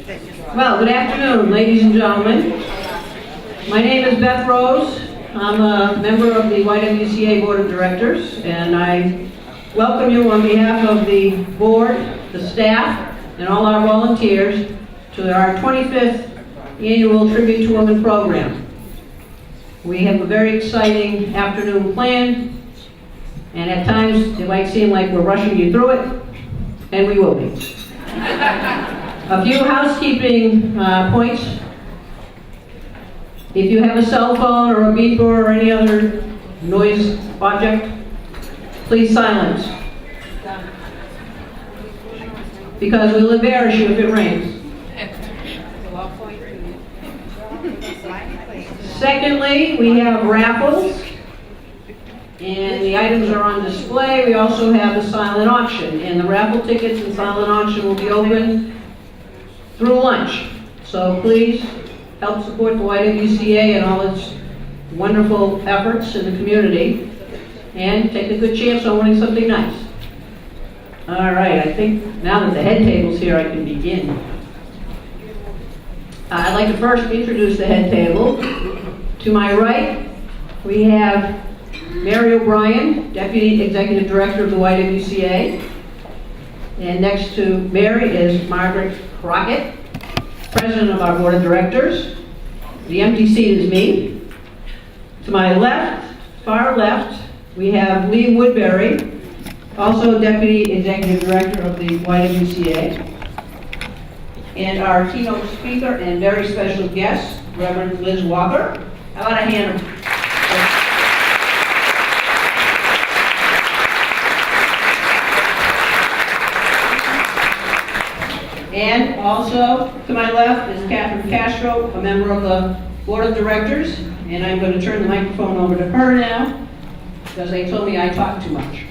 Well, good afternoon, ladies and gentlemen. My name is Beth Rose. I'm a member of the YWCA Board of Directors, and I welcome you on behalf of the board, the staff, and all our volunteers to our 25th annual Tribute to Women program. We have a very exciting afternoon planned, and at times it might seem like we're rushing you through it, and we will be. A few housekeeping points. If you have a cell phone or a beeper or any other noise object, please silence. Because we'll embarrass you if it rings. Secondly, we have raffles, and the items are on display. We also have a silent auction, and the raffle tickets and silent auction will be open through lunch. So please help support the YWCA and all its wonderful efforts in the community, and take a good chance on winning something nice. All right, I think now that the head table's here, I can begin. I'd like to first introduce the head table. To my right, we have Mary O'Brien, Deputy Executive Director of the YWCA. And next to Mary is Margaret Crockett, President of our Board of Directors. The empty seat is me. To my left, far left, we have Lee Woodbury, also Deputy Executive Director of the YWCA. And our keynote speaker and very special guest, Reverend Liz Walker. How about a hand of... And also, to my left is Catherine Castro, a member of the Board of Directors, and I'm going to turn the microphone over to her now, because they told me I talk too much.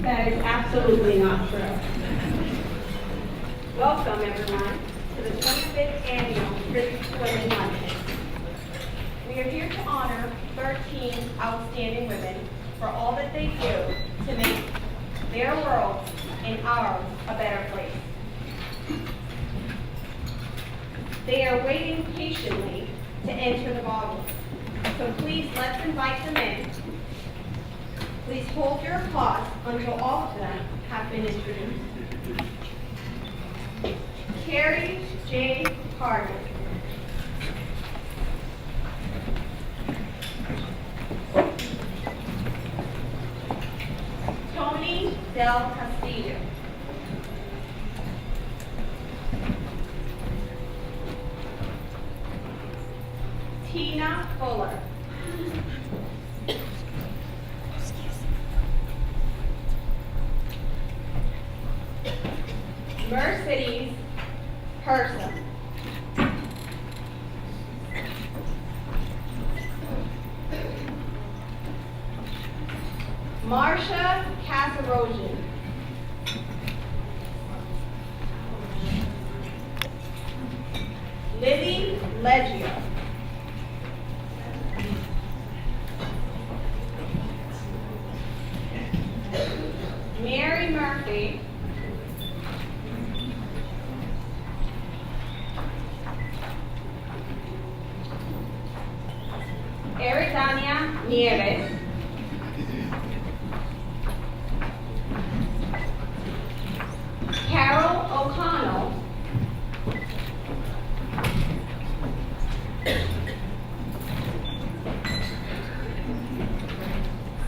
That is absolutely not true. Welcome, everyone, to the 25th Annual Tribute to Women Luncheon. We are here to honor 13 outstanding women for all that they do to make their world and ours a better place. They are waiting patiently to enter the ballroom, so please let's invite them in. Please hold your applause until all of them have been introduced. Carrie J. Carter. Tony Del Castillo. Tina Fuller. Mercedes Person. Marsha Casarosian. Lily Leggio. Mary Murphy. Eridania Nieves. Carol O'Connell.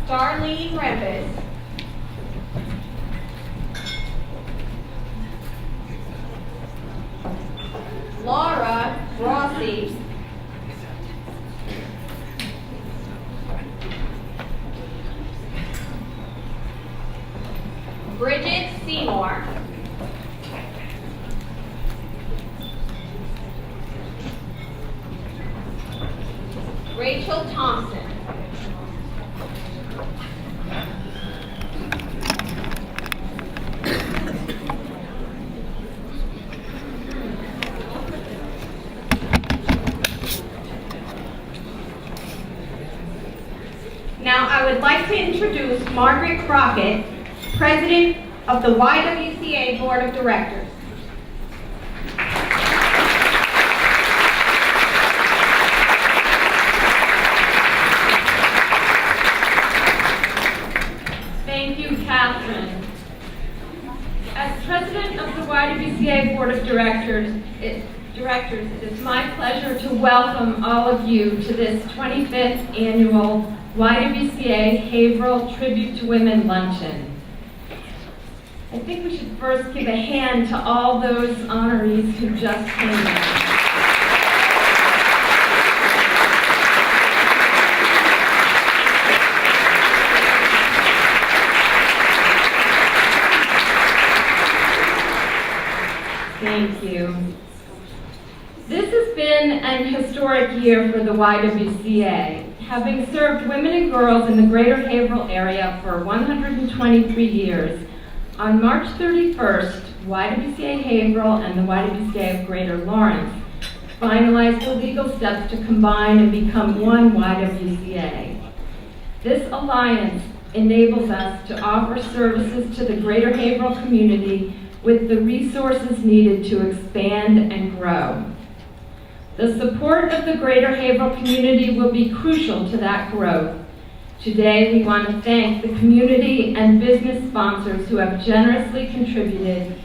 Starlene Rempis. Laura Rossi. Bridget Seymour. Rachel Thompson. Now I would like to introduce Margaret Crockett, President of the YWCA Board of Directors. Thank you, Catherine. As President of the YWCA Board of Directors, it is my pleasure to welcome all of you to this 25th annual YWCA Haverhill Tribute to Women Luncheon. I think we should first give a hand to all those honorees who just came in. Thank you. This has been an historic year for the YWCA. Having served women and girls in the greater Haverhill area for 123 years, on March 31st, YWCA Haverhill and the YWCA of Greater Lawrence finalized the legal steps to combine and become one YWCA. This alliance enables us to offer services to the greater Haverhill community with the resources needed to expand and grow. The support of the greater Haverhill community will be crucial to that growth. Today, we want to thank the community and business sponsors who have generously contributed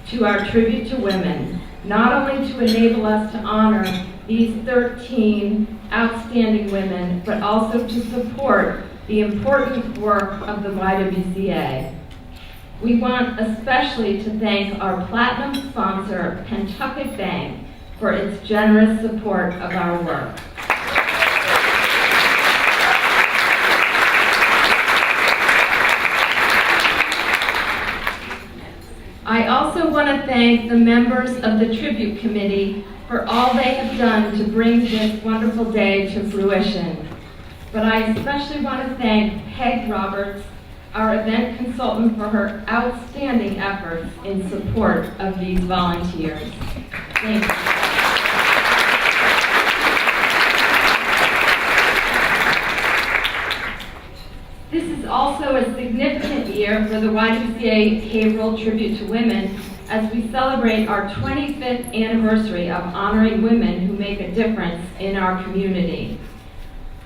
to our Tribute to Women, not only to enable us to honor these 13 outstanding women, but also to support the important work of the YWCA. We want especially to thank our platinum sponsor, Pentucket Bank, for its generous support of our work. I also want to thank the members of the Tribute Committee for all they have done to bring this wonderful day to fruition. But I especially want to thank Peg Roberts, our event consultant, for her outstanding efforts in support of these volunteers. Thank you. This is also a significant year for the YWCA Haverhill Tribute to Women as we celebrate our 25th anniversary of honoring women who make a difference in our community.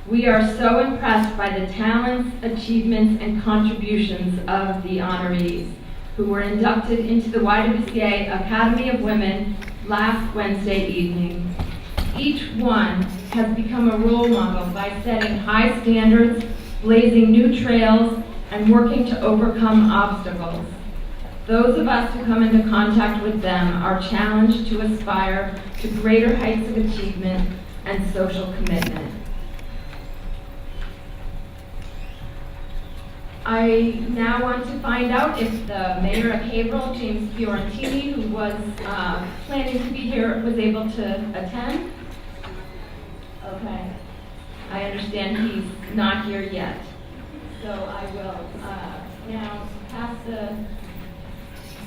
We are so impressed by the talents, achievements, and contributions of the honorees who were inducted into the YWCA Academy of Women last Wednesday evening. Each one has become a role model by setting high standards, blazing new trails, and working to overcome obstacles. Those of us who come into contact with them are challenged to aspire to greater heights of achievement and social commitment. I now want to find out if the Mayor of Haverhill, James Fiorentini, who was planning to be here, was able to attend. Okay. I understand he's not here yet. So I will now pass the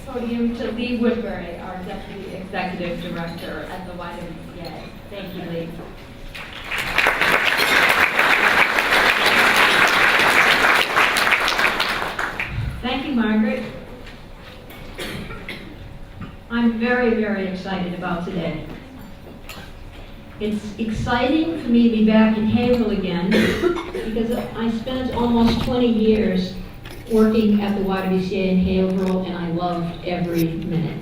podium to Lee Woodbury, our Deputy Executive Director at the YWCA. Thank you, Lee. Thank you, Margaret. I'm very, very excited about today. It's exciting for me to be back in Haverhill again because I spent almost 20 years working at the YWCA in Haverhill, and I loved every minute.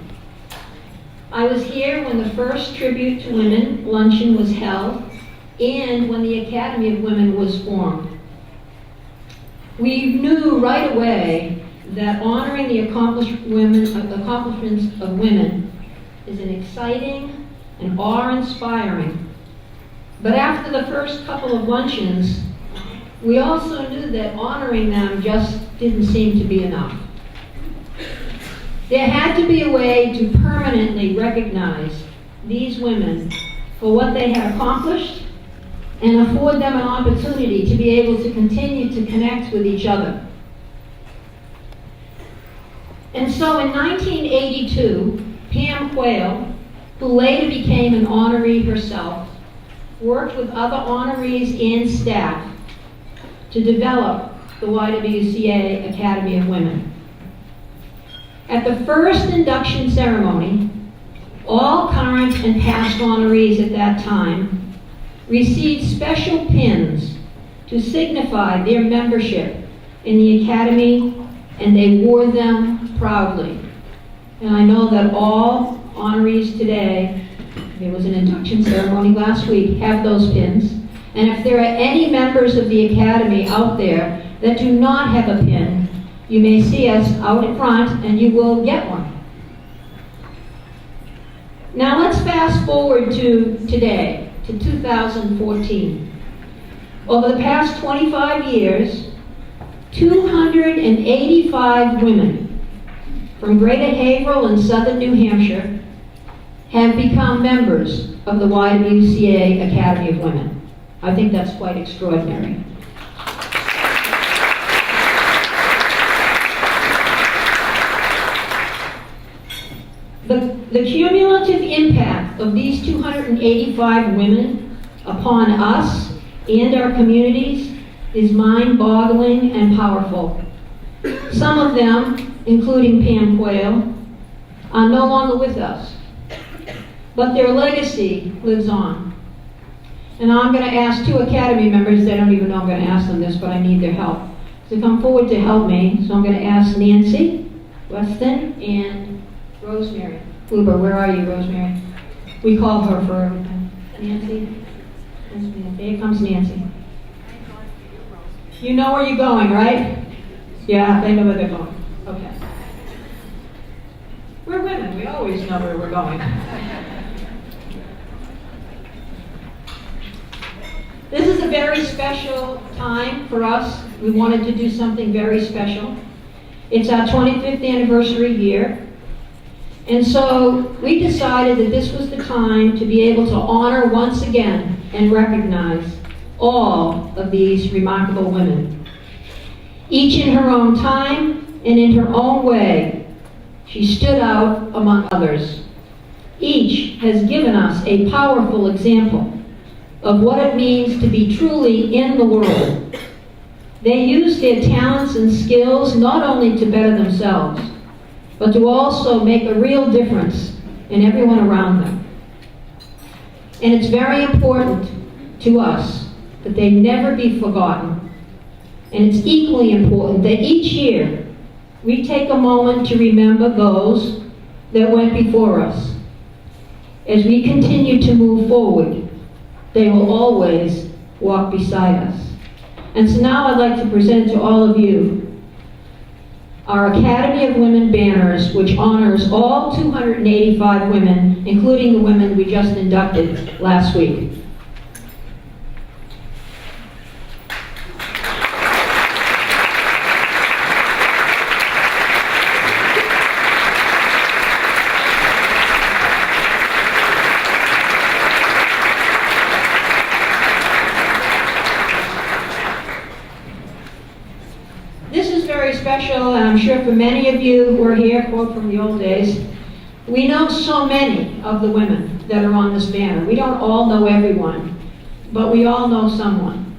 I was here when the first Tribute to Women luncheon was held and when the Academy of Women was formed. We knew right away that honoring the accomplishments of women is an exciting and awe-inspiring. But after the first couple of luncheons, we also knew that honoring them just didn't seem to be enough. There had to be a way to permanently recognize these women for what they had accomplished and afford them an opportunity to be able to continue to connect with each other. And so in 1982, Pam Quayle, who later became an honoree herself, worked with other honorees and staff to develop the YWCA Academy of Women. At the first induction ceremony, all current and past honorees at that time received special pins to signify their membership in the Academy, and they wore them proudly. And I know that all honorees today, there was an induction ceremony last week, have those pins. And if there are any members of the Academy out there that do not have a pin, you may see us out in front and you will get one. Now let's fast forward to today, to 2014. Over the past 25 years, 285 women from Greater Haverhill and Southern New Hampshire have become members of the YWCA Academy of Women. I think that's quite extraordinary. The cumulative impact of these 285 women upon us and our communities is mind-boggling and powerful. Some of them, including Pam Quayle, are no longer with us, but their legacy lives on. And I'm going to ask two Academy members, they don't even know I'm going to ask them this, but I need their help, to come forward to help me. So I'm going to ask Nancy Weston and Rosemary Kluber. Where are you, Rosemary? We call her for everything. Nancy? Here comes Nancy. You know where you're going, right? Yeah, they know where they're going. Okay. We're women. We always know where we're going. This is a very special time for us. We wanted to do something very special. It's our 25th anniversary year. And so we decided that this was the time to be able to honor once again and recognize all of these remarkable women. Each in her own time and in her own way, she stood out among others. Each has given us a powerful example of what it means to be truly in the world. They used their talents and skills not only to better themselves, but to also make a real difference in everyone around them. And it's very important to us that they never be forgotten. And it's equally important that each year we take a moment to remember those that went before us. As we continue to move forward, they will always walk beside us. And so now I'd like to present to all of you our Academy of Women banners, which honors all 285 women, including the women we just inducted last week. Special, and I'm sure for many of you who are here, quote from the old days, we know so many of the women that are on this banner. We don't all know everyone, but we all know someone.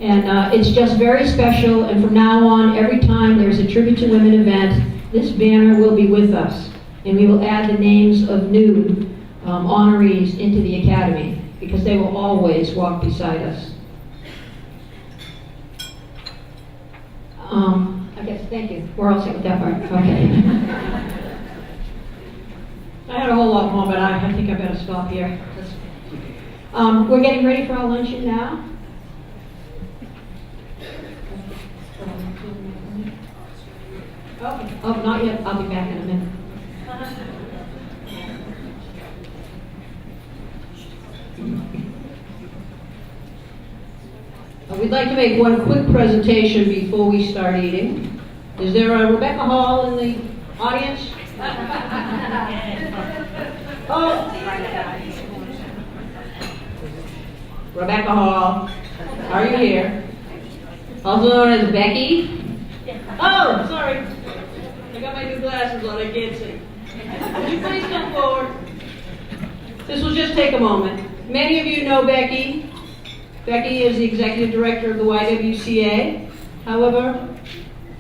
And it's just very special, and from now on, every time there's a Tribute to Women event, this banner will be with us, and we will add the names of new honorees into the Academy, because they will always walk beside us. I guess, thank you. We're all set with that part. Okay. I had a whole lot more, but I think I better stop here. We're getting ready for our luncheon now. Okay. Oh, not yet. I'll be back in a minute. We'd like to make one quick presentation before we start eating. Is there a Rebecca Hall in the audience? Oh, Rebecca Hall, are you here? Also known as Becky? Oh, sorry. I got my new glasses on, I can't see. Would you please come forward? This will just take a moment. Many of you know Becky. Becky is the executive director of the YWCA. However,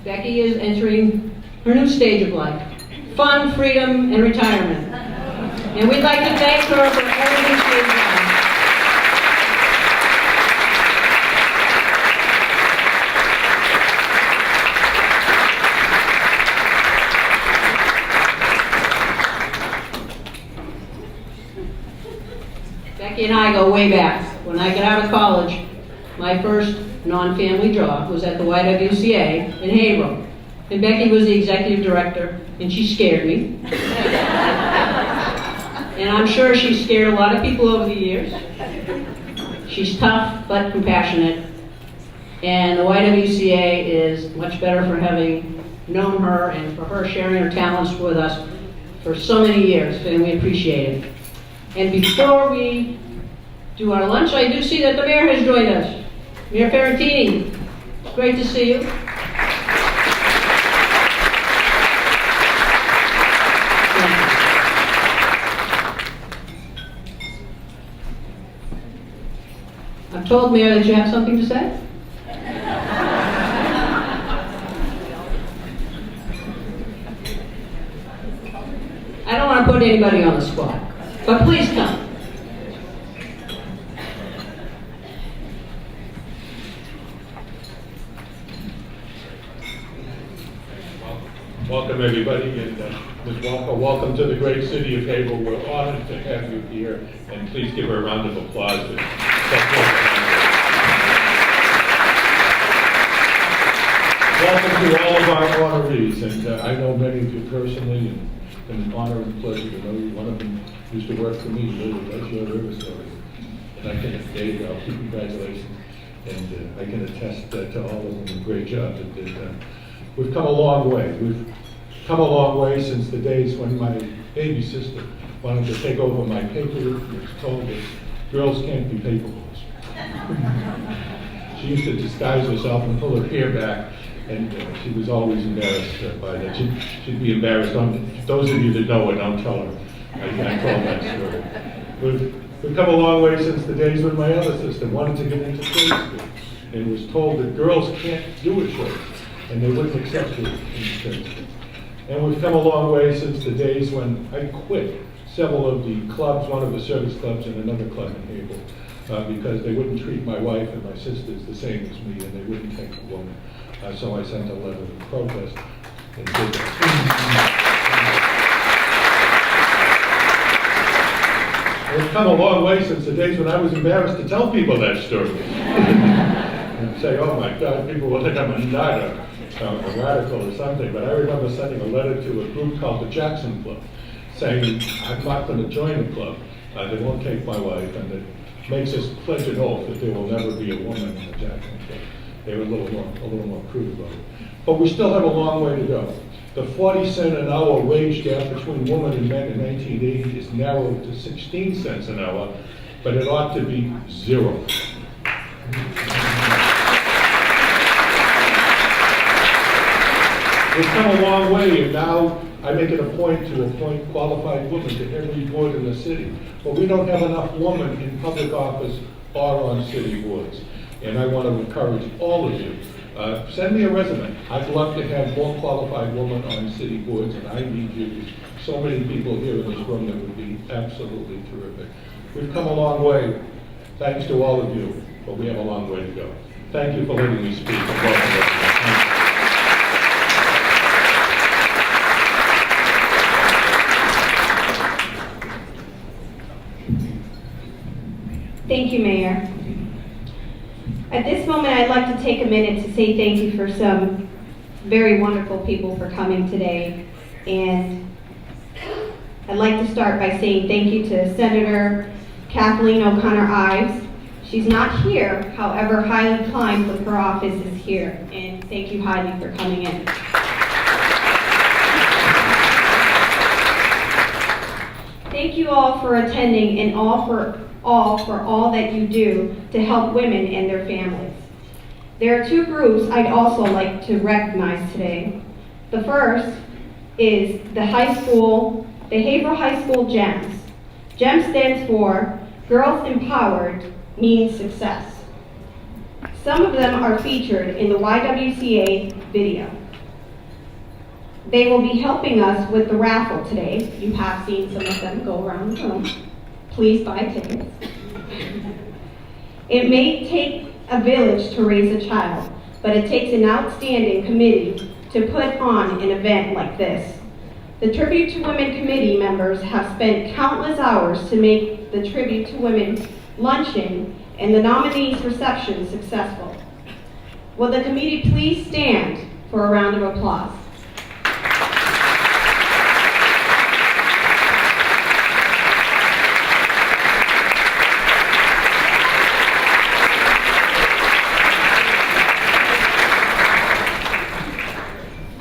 Becky is entering her new stage of life, fun, freedom, and retirement. And we'd like to thank her for everything she has done. Becky and I go way back. When I got out of college, my first non-family job was at the YWCA in Haverhill. And Becky was the executive director, and she scared me. And I'm sure she's scared a lot of people over the years. She's tough but compassionate. And the YWCA is much better for having known her and for her sharing her talents with us for so many years, and we appreciate it. And before we do our lunch, I do see that the mayor has joined us. Mayor Ferrantini, it's great to see you. I'm told, Mayor, that you have something to say? I don't want to put anybody on the spot, but please come. Welcome, everybody, and Ms. Walker, welcome to the great city of Haverhill. We're honored to have you here, and please give her a round of applause. Welcome to all of our honorees, and I know many of you personally, and it's an honor and pleasure to know you. One of them used to work for me, right here at Riverside, and I can say, congratulations, and I can attest to all of them a great job that they've done. We've come a long way. We've come a long way since the days when my baby sister wanted to take over my paper route and was told that girls can't be paper boys. She used to disguise herself and pull her hair back, and she was always embarrassed by that. She'd be embarrassed. Those of you that know her, don't tell her. I told that story. We've come a long way since the days when my other sister wanted to get into trade school and was told that girls can't do a trade, and they wouldn't accept her in trade school. And we've come a long way since the days when I quit several of the clubs, one of the service clubs and another club in Haverhill, because they wouldn't treat my wife and my sisters the same as me, and they wouldn't take a woman. So I sent a letter of protest and did that. We've come a long way since the days when I was embarrassed to tell people that story. And say, oh my God, people will think I'm a nut, a radical or something. But I remember sending a letter to a group called the Jackson Club, saying I'm not going to join the club. They won't take my wife, and it makes us pledge an oath that there will never be a woman in the Jackson Club. They were a little more crude about it. But we still have a long way to go. The 40-cent an hour wage gap between women and men in 1980 is narrowed to 16 cents an hour, but it ought to be 0. We've come a long way, and now I make it a point to appoint qualified women to every board in the city. But we don't have enough women in public office or on city boards. And I want to encourage all of you, send me a resume. I'd love to have more qualified women on city boards, and I need you. So many people here in this room that would be absolutely terrific. We've come a long way, thanks to all of you, but we have a long way to go. Thank you for letting me speak. Thank you, Mayor. At this moment, I'd like to take a minute to say thank you for some very wonderful people for coming today. And I'd like to start by saying thank you to Senator Kathleen O'Connor Ives. She's not here, however, Hailey Klein with her office is here. And thank you, Hailey, for coming in. Thank you all for attending and for all that you do to help women and their families. There are 2 groups I'd also like to recognize today. The first is the Haverhill High School GEMS. GEMS stands for Girls Empowered Means Success. Some of them are featured in the YWCA video. They will be helping us with the raffle today. You have seen some of them go around the room. Please buy tickets. It may take a village to raise a child, but it takes an outstanding committee to put on an event like this. The Tribute to Women committee members have spent countless hours to make the Tribute to Women luncheon and the nominees' reception successful. Will the committee please stand for a round of applause?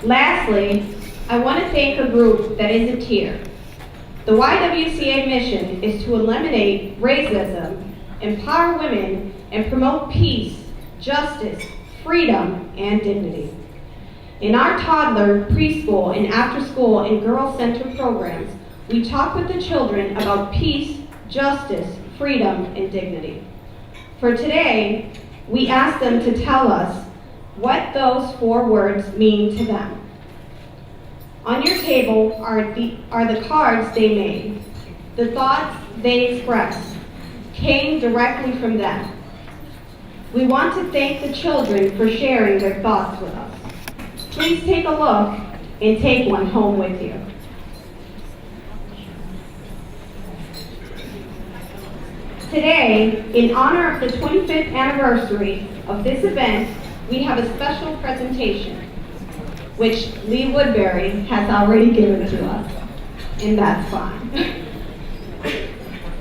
Lastly, I want to thank a group that isn't here. The YWCA mission is to eliminate racism, empower women, and promote peace, justice, freedom, and dignity. In our toddler, preschool, and after-school and girl center programs, we talk with the children about peace, justice, freedom, and dignity. For today, we ask them to tell us what those 4 words mean to them. On your table are the cards they made. The thoughts they expressed came directly from them. We want to thank the children for sharing their thoughts with us. Please take a look and take one home with you. Today, in honor of the 25th anniversary of this event, we have a special presentation, which Lee Woodbury has already given to us, and that's fine.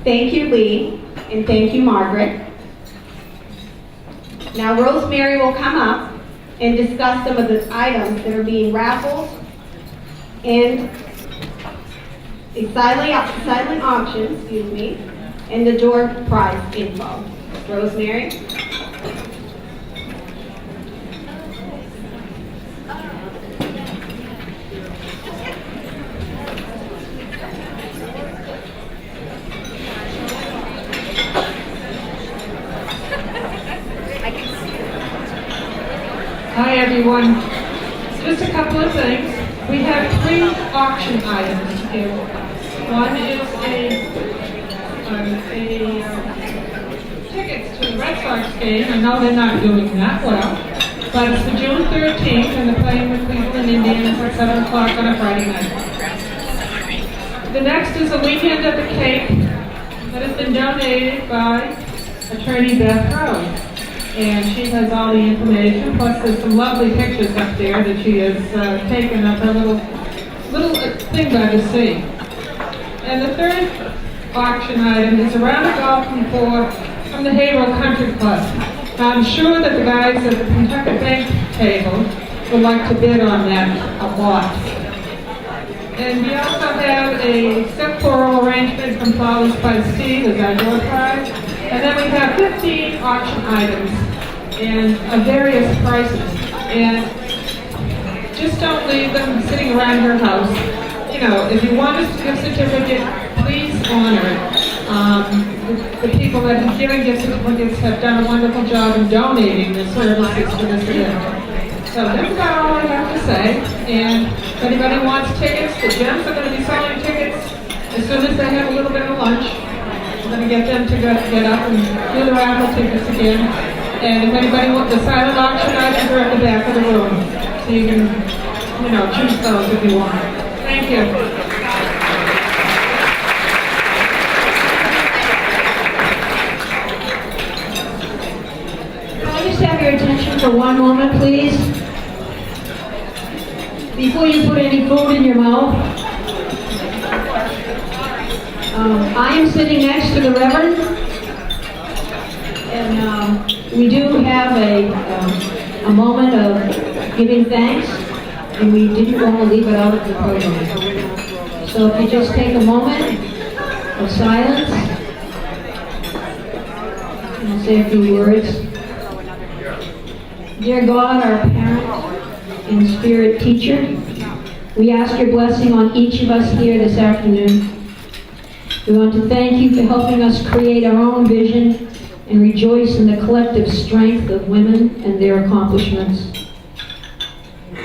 Thank you, Lee, and thank you, Margaret. Now, Rosemary will come up and discuss some of the items that are being raffled and a silent auction, and the door prize info. Rosemary? Hi everyone. Just a couple of things. We have 3 auction items here. One is tickets to the Red Sox game. I know they're not doing that well, but it's for June 13th and they're playing the Cleveland Indians at 7 o'clock on a Friday night. The next is a weekend at the Cape that has been donated by attorney Beth Rose. And she has all the information, plus there's some lovely pictures up there that she has taken of her little thing by the sea. And the third auction item is a round of golf from the Haverhill Country Club. Now I'm sure that the guys at the Kentucky Bank table would like to bid on that a lot. And we also have a set floral arrangement from Flowers by Steve as our door prize. And then we have 15 auction items and of various prices. And just don't leave them sitting around your house. You know, if you want a gift certificate, please honor it. The people that have given gift certificates have done a wonderful job in donating the services to this event. So that's about all I have to say. And if anybody wants tickets, the gems are going to be selling tickets as soon as they have a little bit of lunch. We're going to get them to get up and do the raffle tickets again. And if anybody wants the silent auction items are at the back of the room. So you can, choose those if you want. Thank you. Can I just have your attention for one moment, please? Before you put any food in your mouth. I am sitting next to the Reverend, and we do have a moment of giving thanks, and we didn't want to leave it out of the program. So if you just take a moment of silence, and I'll say a few words. Dear God, our parent and spirit teacher, we ask your blessing on each of us here this afternoon. We want to thank you for helping us create our own vision and rejoice in the collective strength of women and their accomplishments.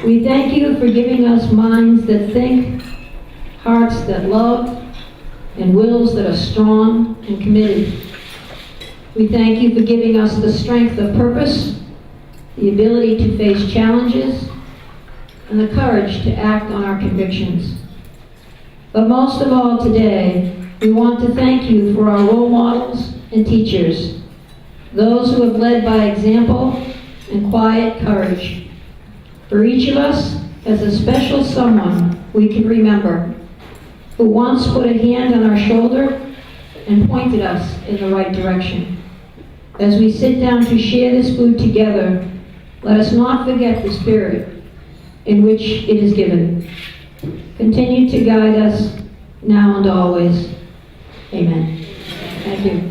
We thank you for giving us minds that think, hearts that love, and wills that are strong and committed. We thank you for giving us the strength of purpose, the ability to face challenges, and the courage to act on our convictions. But most of all today, we want to thank you for our role models and teachers, those who have led by example and quiet courage. For each of us, as a special someone we can remember, who once put a hand on our shoulder and pointed us in the right direction. As we sit down to share this food together, let us not forget the spirit in which it is given. Continue to guide us now and always. Amen. Thank you.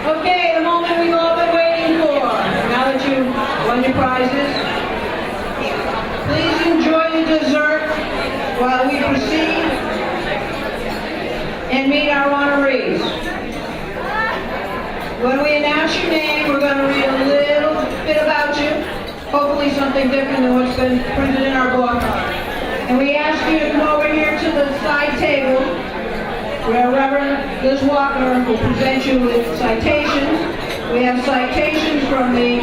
Okay, the moment we've all been waiting for. Now that you've won your prizes, please enjoy the dessert while we proceed and meet our honorees. When we announce your name, we're going to read a little bit about you, hopefully something different than what's been printed in our book. And we ask you to come over here to the side table where Reverend Liz Walker will present you with citations. We have citations from the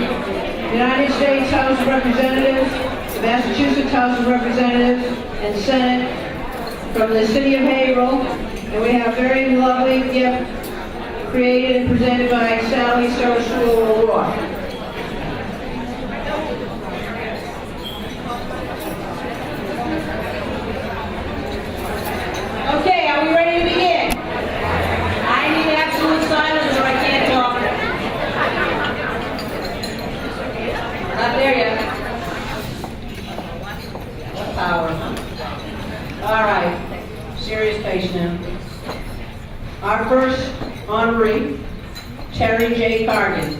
United States House of Representatives, the Massachusetts House of Representatives, and Senate, from the City of Haverhill, and we have a very lovely gift created and presented by Sally Saraswell O'Rourke. Okay, are we ready to begin? I need absolute silence or I can't talk. Not there yet. What power? All right, serious pace now. Our first honoree, Terry J. Cargan.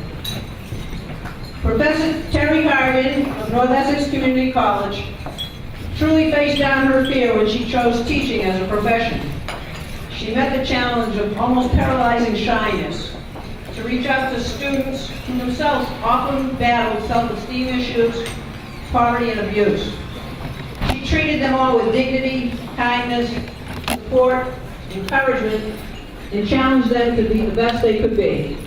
Professor Terry Cargan of North Essex Community College truly faced down her fear when she chose teaching as a profession. She met the challenge of almost paralyzing shyness to reach out to students who themselves often battled self-esteem issues, poverty, and abuse. She treated them all with dignity, kindness, support, encouragement, and challenged them to be the best they could be.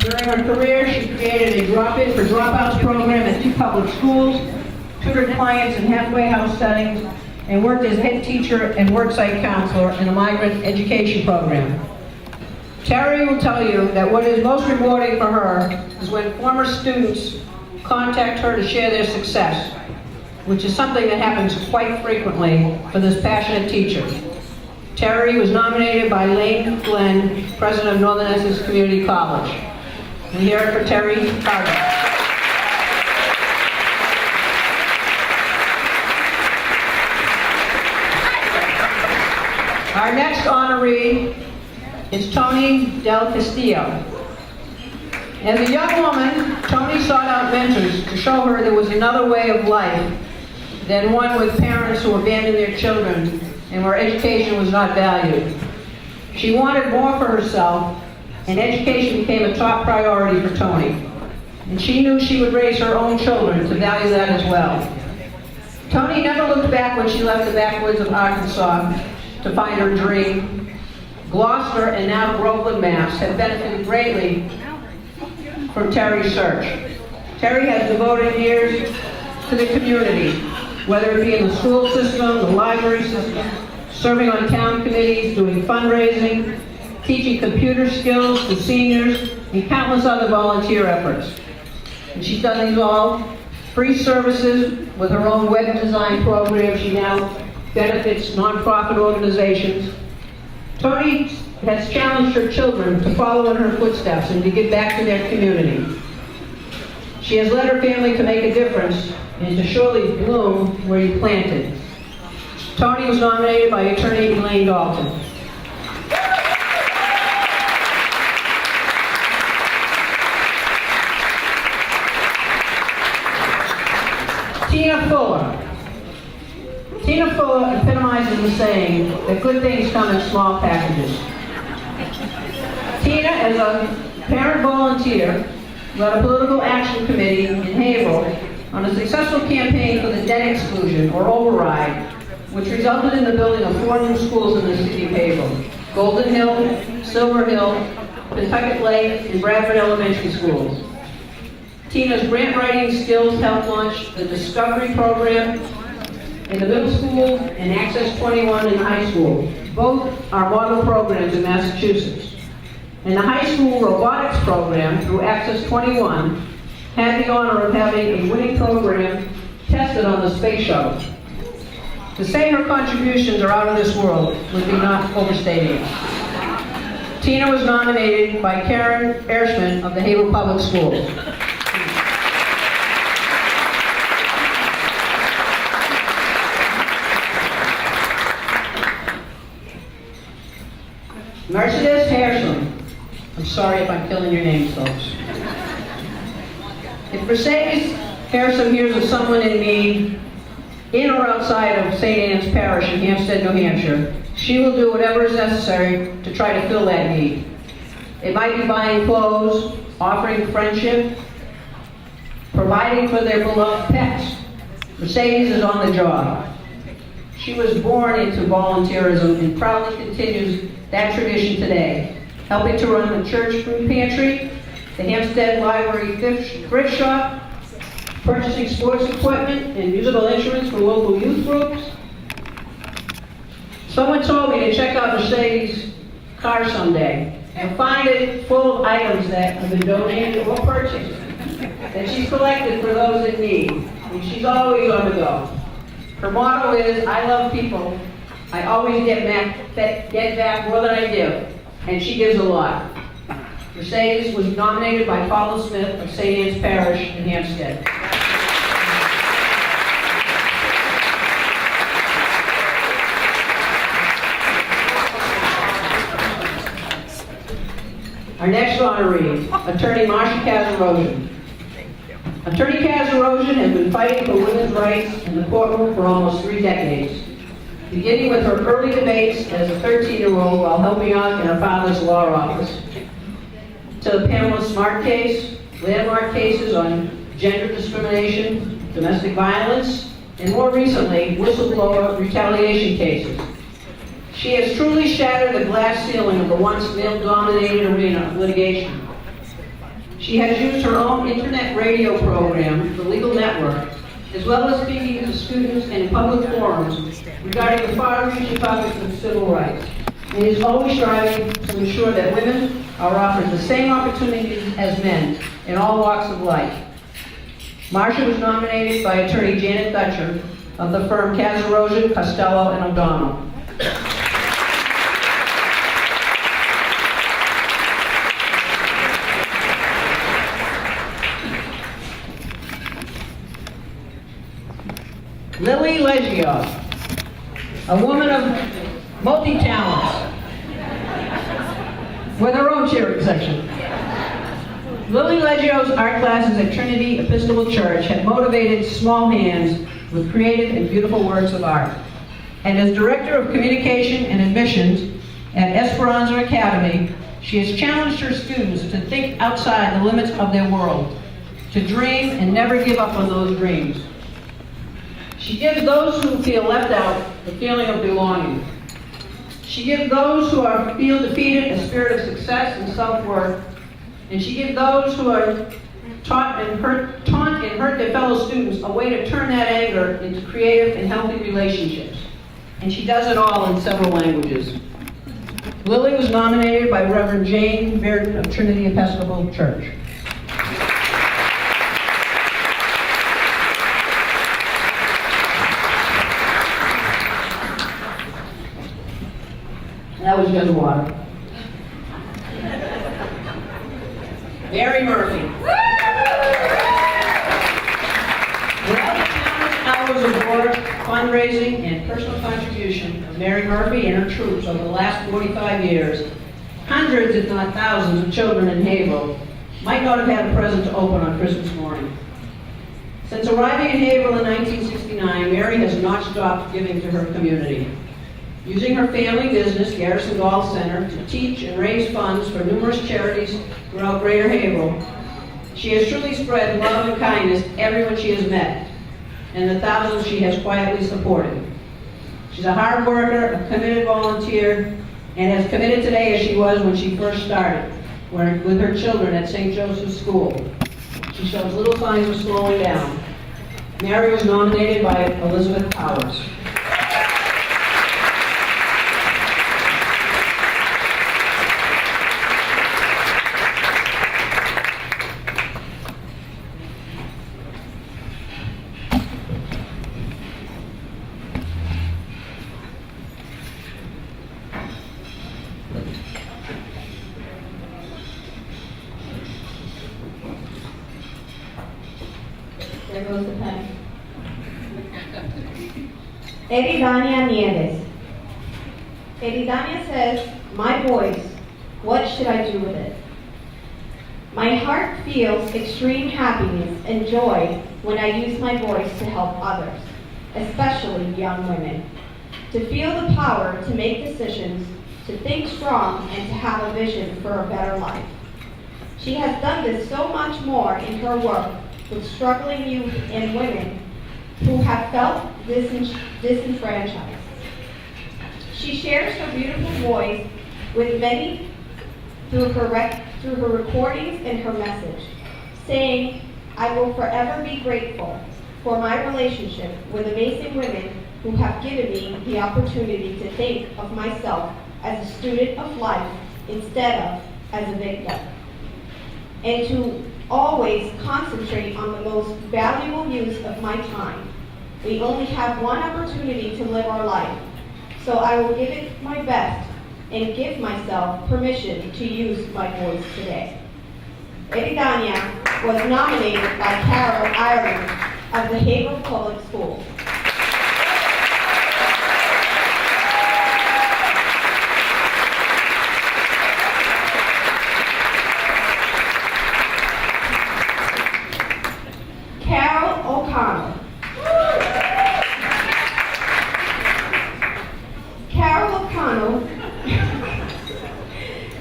During her career, she created a drop-in for dropouts program at 2 public schools, tutored clients in halfway house settings, and worked as head teacher and worksite counselor in a migrant education program. Terry will tell you that what is most rewarding for her is when former students contact her to share their success, which is something that happens quite frequently for this passionate teacher. Terry was nominated by Lane Glenn, president of Northern Essex Community College. We hear it for Terry Cargan. Our next honoree is Tony Del Castillo. As a young woman, Tony sought out mentors to show her there was another way of life than one with parents who abandoned their children and where education was not valued. She wanted more for herself, and education became a top priority for Tony. And she knew she would raise her own children to value that as well. Tony never looked back when she left the backwoods of Arkansas to find her dream. Gloucester and now Groveland, Mass. have benefited greatly from Terry's search. Terry has devoted years to the community, whether it be in the school system, the library system, serving on town committees, doing fundraising, teaching computer skills to seniors, and countless other volunteer efforts. And she's done these all free services with her own web design program. She now benefits nonprofit organizations. Tony has challenged her children to follow in her footsteps and to give back to their community. She has led her family to make a difference and to surely bloom where you planted. Tony was nominated by attorney Elaine Dalton. Tina Fuller. Tina Fuller epitomizes the saying that good things come in small packages. Tina, as a parent volunteer, led a political action committee in Haverhill on a successful campaign for the debt exclusion, or override, which resulted in the building of 4 new schools in the city of Haverhill: Golden Hill, Silver Hill, Pentucket Lake, and Bradford Elementary Schools. Tina's grant writing skills helped launch the Discovery Program in the middle school and Access 21 in the high school. Both are model programs in Massachusetts. And the high school robotics program through Access 21 had the honor of having a winning program tested on the space shuttle. To say her contributions are out of this world would be not overstating it. Tina was nominated by Karen Erschman of the Haverhill Public Schools. Mercedes Hersham. I'm sorry if I'm killing your names, folks. If Mercedes Hersham hears of someone in need in or outside of St. Anne's Parish in Hampstead, New Hampshire, she will do whatever is necessary to try to fill that need. It might be buying clothes, offering friendship, providing for their beloved pets. Mercedes is on the job. She was born into volunteerism and proudly continues that tradition today, helping to run the church food pantry, the Hampstead Library thrift shop, purchasing sports equipment and musical instruments for local youth groups. Someone told me to check out Mercedes' car someday and find it full of items that have been donated or purchased that she's collected for those in need. And she's always on the go. Her motto is, "I love people. I always get back more than I give." And she gives a lot. Mercedes was nominated by Paula Smith of St. Anne's Parish in Hampstead. Our next honoree, Attorney Marcia Kazarosian. Attorney Kazarosian has been fighting for women's rights in the courtroom for almost 3 decades, beginning with her early debates as a 13-year-old while helping out in her father's law office, to the Pamela Smart case, landmark cases on gender discrimination, domestic violence, and more recently, whistleblower retaliation cases. She has truly shattered the glass ceiling of the once male-dominated arena of litigation. She has used her own internet radio program, The Legal Network, as well as speaking to students and in public forums regarding the far-reaching topics of civil rights, and is always striving to ensure that women are offered the same opportunities as men in all walks of life. Marcia was nominated by attorney Janet Dutcher of the firm Kazarosian, Costello, and O'Donnell. Lily Leggio, a woman of multi-talents, with her own cheering section. Lily Leggio's art classes at Trinity Episcopal Church have motivated small hands with creative and beautiful works of art. And as Director of Communication and Admissions at Esperanza Academy, she has challenged her students to think outside the limits of their world, to dream and never give up on those dreams. She gives those who feel left out the feeling of belonging. She gives those who feel defeated a spirit of success and self-worth. And she gives those who are taunt and hurt their fellow students a way to turn that anger into creative and healthy relationships. And she does it all in several languages. Lily was nominated by Reverend Jane Bearden of Trinity Episcopal Church. That was just water. Mary Murphy. Without countless hours of work fundraising, and personal contribution of Mary Murphy and her troops over the last 45 years, hundreds, if not thousands, of children in Haverhill might not have had a present to open on Christmas morning. Since arriving in Haverhill in 1969, Mary has not stopped giving to her community. Using her family business, Garrison Golf Center, to teach and raise funds for numerous charities throughout Greater Haverhill, she has truly spread love and kindness to everyone she has met, and the thousands she has quietly supported. She's a hard worker, a committed volunteer, and as committed today as she was when she first started, with her children at St. Joseph's School. She shows little signs of slowing down. Mary was nominated by Elizabeth Powers. There goes the pen. Eridania Nieves. Eridania says, "My voice, what should I do with it? My heart feels extreme happiness and joy when I use my voice to help others, especially young women, to feel the power to make decisions, to think strong, and to have a vision for a better life. She has done this so much more in her work with struggling youth and women who have felt disenfranchised. She shares her beautiful voice with many through her recordings and her message, saying, I will forever be grateful for my relationship with amazing women who have given me the opportunity to think of myself as a student of life instead of as a victim, and to always concentrate on the most valuable use of my time. We only have one opportunity to live our life, so I will give it my best and give myself permission to use my voice today." Eridania was nominated by Carol Ireland of the Haverhill Public Schools. Carol O'Connell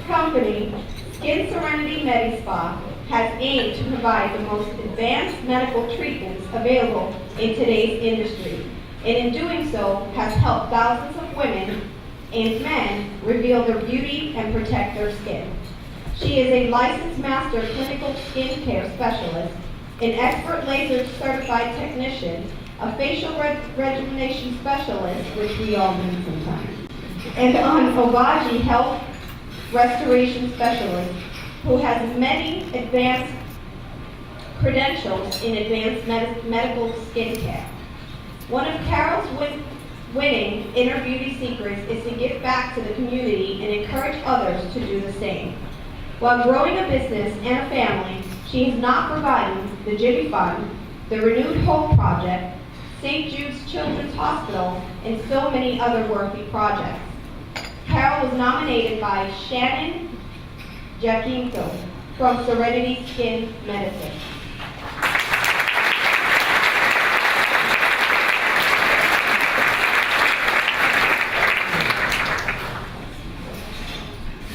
Company, Skin Serenity Medi-Spa, has aimed to provide the most advanced medical treatments available in today's industry, and in doing so has helped thousands of women and men reveal their beauty and protect their skin. She is a licensed master clinical skincare specialist, an expert laser certified technician, a facial rejuvenation specialist, which we all need sometimes, and an Obagi health restoration specialist who has many advanced credentials in advanced medical skincare. One of Carol's winning inner beauty secrets is to give back to the community and encourage others to do the same. While growing a business and a family, she has not forgotten the Jimmy Fund, the Renewed Hope Project, St. Jude's Children's Hospital, and so many other worthy projects. Carol was nominated by Shannon Jacinto from Serenity Skin Medicine.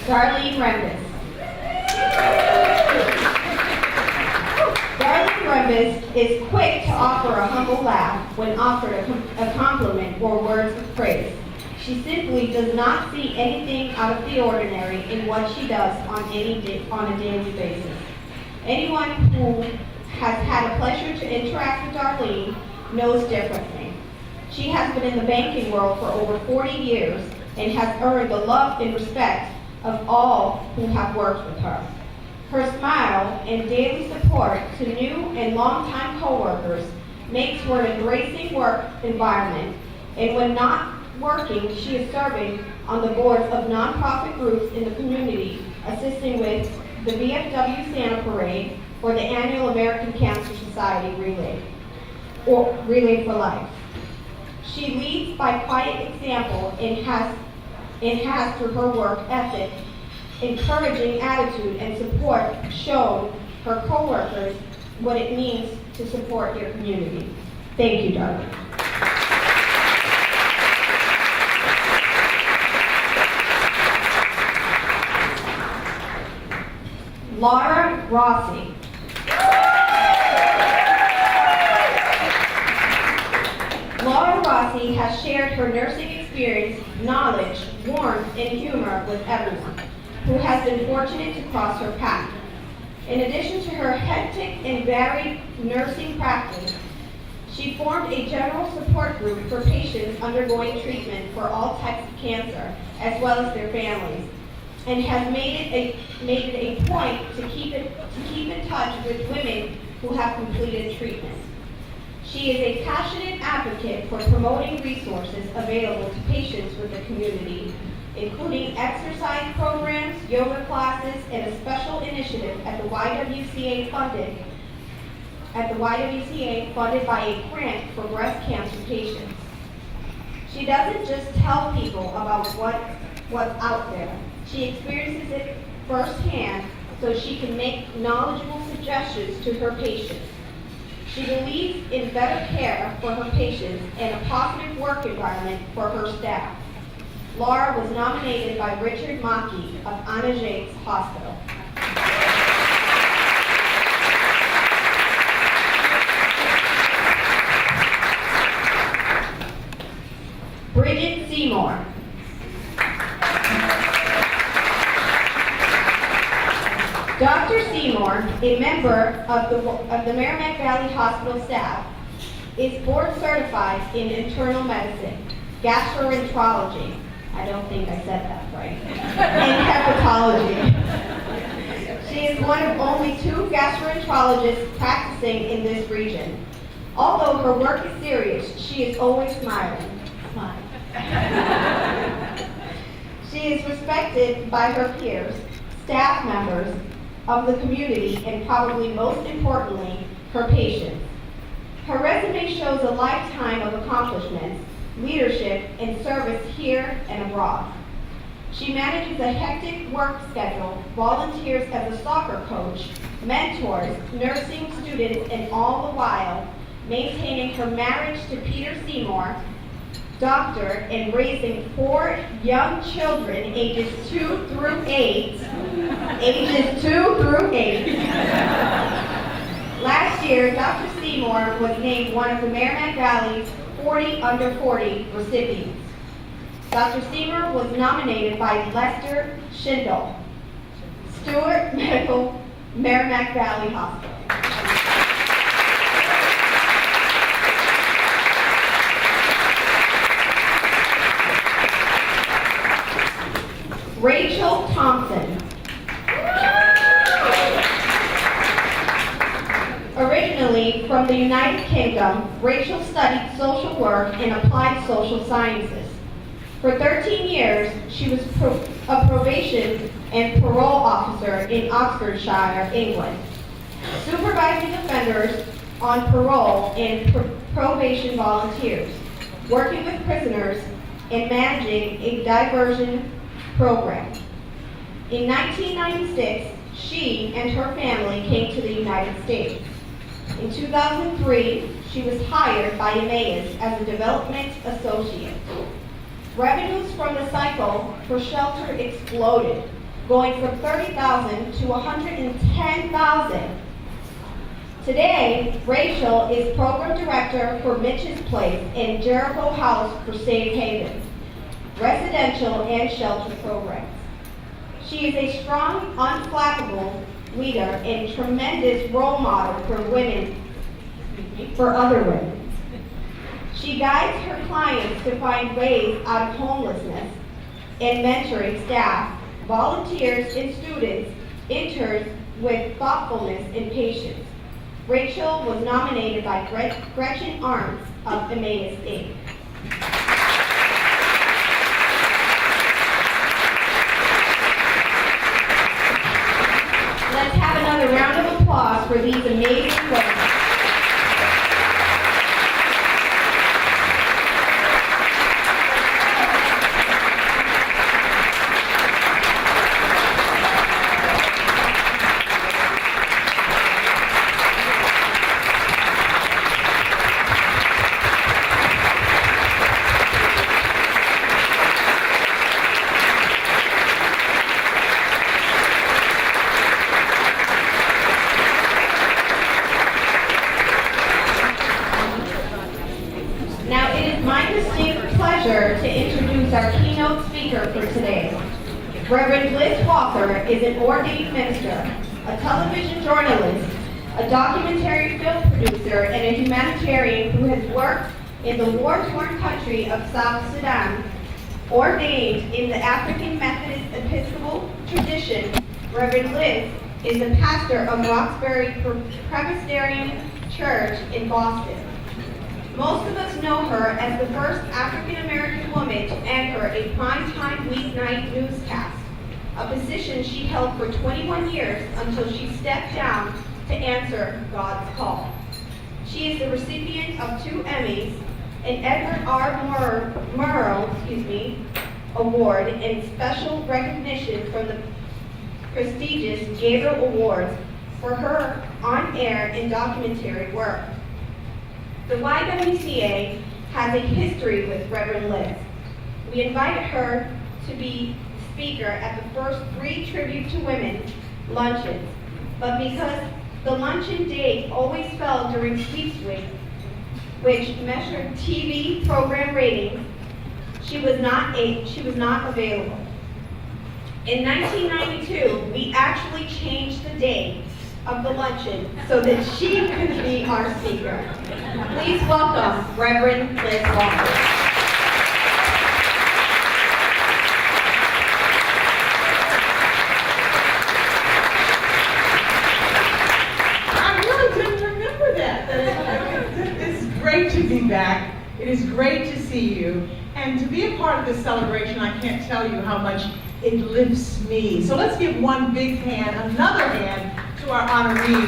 Darlene Rembis. Darlene Rembis is quick to offer a humble laugh when offered a compliment or words of praise. She simply does not see anything out of the ordinary in what she does on a daily basis. Anyone who has had a pleasure to interact with Darlene knows differently. She has been in the banking world for over 40 years and has earned the love and respect of all who have worked with her. Her smile and daily support to new and longtime coworkers makes for an embracing work environment, and when not working, she is serving on the boards of nonprofit groups in the community, assisting with the VFW Santa Parade for the annual American Cancer Society Relay for Life. She leads by quiet example and has through her work ethic, encouraging attitude and support shown her coworkers what it means to support your community. Thank you, darling. Laura Rossi. Laura Rossi has shared her nursing experience, knowledge, warmth, and humor with everyone who has been fortunate to cross her path. In addition to her hectic and varied nursing practice, she formed a general support group for patients undergoing treatment for all types of cancer, as well as their families, and has made it a point to keep in touch with women who have completed treatment. She is a passionate advocate for promoting resources available to patients with the community, including exercise programs, yoga classes, and a special initiative at the YWCA funded by a grant for breast cancer patients. She doesn't just tell people about what's out there. She experiences it firsthand so she can make knowledgeable suggestions to her patients. She believes in better care for her patients and a positive work environment for her staff. Laura was nominated by Richard Maki of Anna Jaques Hospital. Bridget Seymour. Dr. Seymour, a member of the Merrimack Valley Hospital staff, is board certified in internal medicine, gastroenterology, I don't think I said that right, and hepatology. She is one of only 2 gastroenterologists practicing in this region. Although her work is serious, she is always smiling. Smile. She is respected by her peers, staff members, of the community, and probably most importantly, her patients. Her resume shows a lifetime of accomplishments, leadership, and service here and abroad. She manages a hectic work schedule, volunteers as a soccer coach, mentors nursing students, and all the while maintaining her marriage to Peter Seymour, doctor, and raising 4 young children ages 2 through 8. Last year, Dr. Seymour was named one of the Merrimack Valley's 40 under 40 recipients. Dr. Seymour was nominated by Lester Schindel, Stewart Medical, Merrimack Valley Hospital. Rachel Thompson. Originally from the United Kingdom, Rachel studied social work and applied social sciences. For 13 years, she was a probation and parole officer in Oxfordshire, England, supervising offenders on parole and probation volunteers, working with prisoners, and managing a diversion program. In 1996, she and her family came to the United States. In 2003, she was hired by Emmaus as a development associate. Revenues from the cycle for shelter exploded, going from $30,000 to $110,000. Today, Rachel is program director for Mitch's Place and Jericho House for Safe Haven, residential and shelter programs. She is a strong, unflappable leader and tremendous role model for other women. She guides her clients to find ways out of homelessness and mentoring staff, volunteers, and students, interns with thoughtfulness and patience. Rachel was nominated by Gretchen Arms of Emmaus Inc. Let's have another round of applause for these amazing women. pleasure to introduce our keynote speaker for today. Reverend Liz Walker is an ordained minister, a television journalist, a documentary film producer, and a humanitarian who has worked in the war-torn country of South Sudan. Ordained in the African Methodist Episcopal tradition, Reverend Liz is the pastor of Roxbury Presbyterian Church in Boston. Most of us know her as the first African-American woman to anchor a primetime weeknight newscast, a position she held for 21 years until she stepped down to answer God's call. She is the recipient of 2 Emmys, an Edward R. Murrow Award, and special recognition from the prestigious Gabriel Awards for her on-air and documentary work. The YWCA has a history with Reverend Liz. We invited her to be speaker at the first 3 Tribute to Women luncheons, but because the luncheon date always fell during Sweeps Week, which measured TV program ratings, she was not available. In 1992, we actually changed the date of the luncheon so that she could be our speaker. Please welcome Reverend Liz Walker. Great to be back. It is great to see you. And to be a part of this celebration, I can't tell you how much it lifts me. So let's give one big hand, another hand, to our honorees.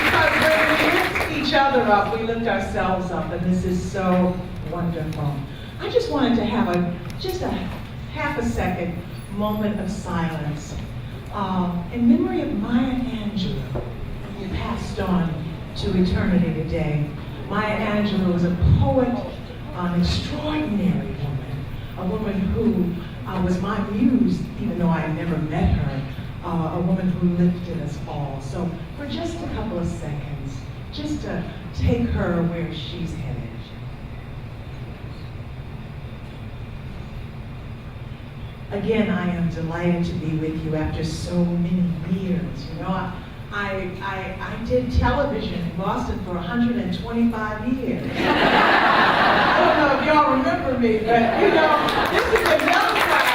Because when we lift each other up, we lift ourselves up, and this is so wonderful. I just wanted to have just a half a second moment of silence. In memory of Maya Angelou, who passed on to eternity today. Maya Angelou was a poet, an extraordinary woman, a woman who was my muse, even though I had never met her, a woman who lifted us all. So for just a couple of seconds, just to take her where she's headed. Again, I am delighted to be with you after so many years. You know, I did television in Boston for 125 years. I don't know if y'all remember me, but you know, this is a young crowd.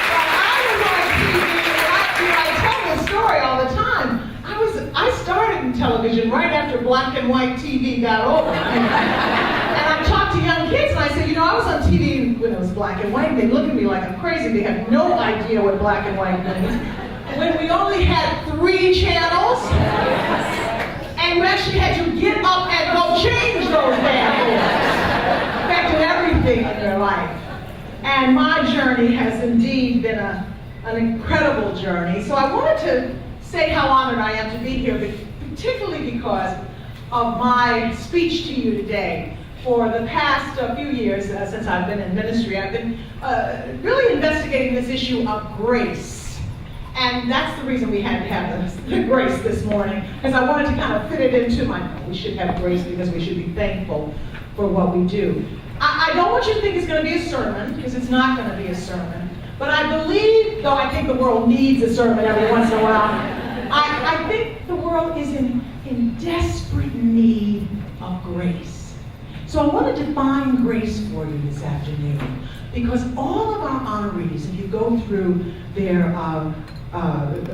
But I was on TV, and I tell this story all the time. I started in television right after black and white TV got over. And I talked to young kids and I said, you know, I was on TV when it was black and white. They look at me like I'm crazy. They have no idea what black and white means. When we only had 3 channels, and we actually had to get up and go change those bad boys. Affected everything in their life. And my journey has indeed been an incredible journey. So I wanted to say how honored I am to be here, particularly because of my speech to you today. For the past few years, since I've been in ministry, I've been really investigating this issue of grace. And that's the reason we had to have the grace this morning, because I wanted to kind of fit it into we should have grace because we should be thankful for what we do. I don't want you to think it's going to be a sermon, because it's not going to be a sermon. But I believe, though I think the world needs a sermon every once in a while, I think the world is in desperate need of grace. So I want to define grace for you this afternoon, because all of our honorees, if you go through their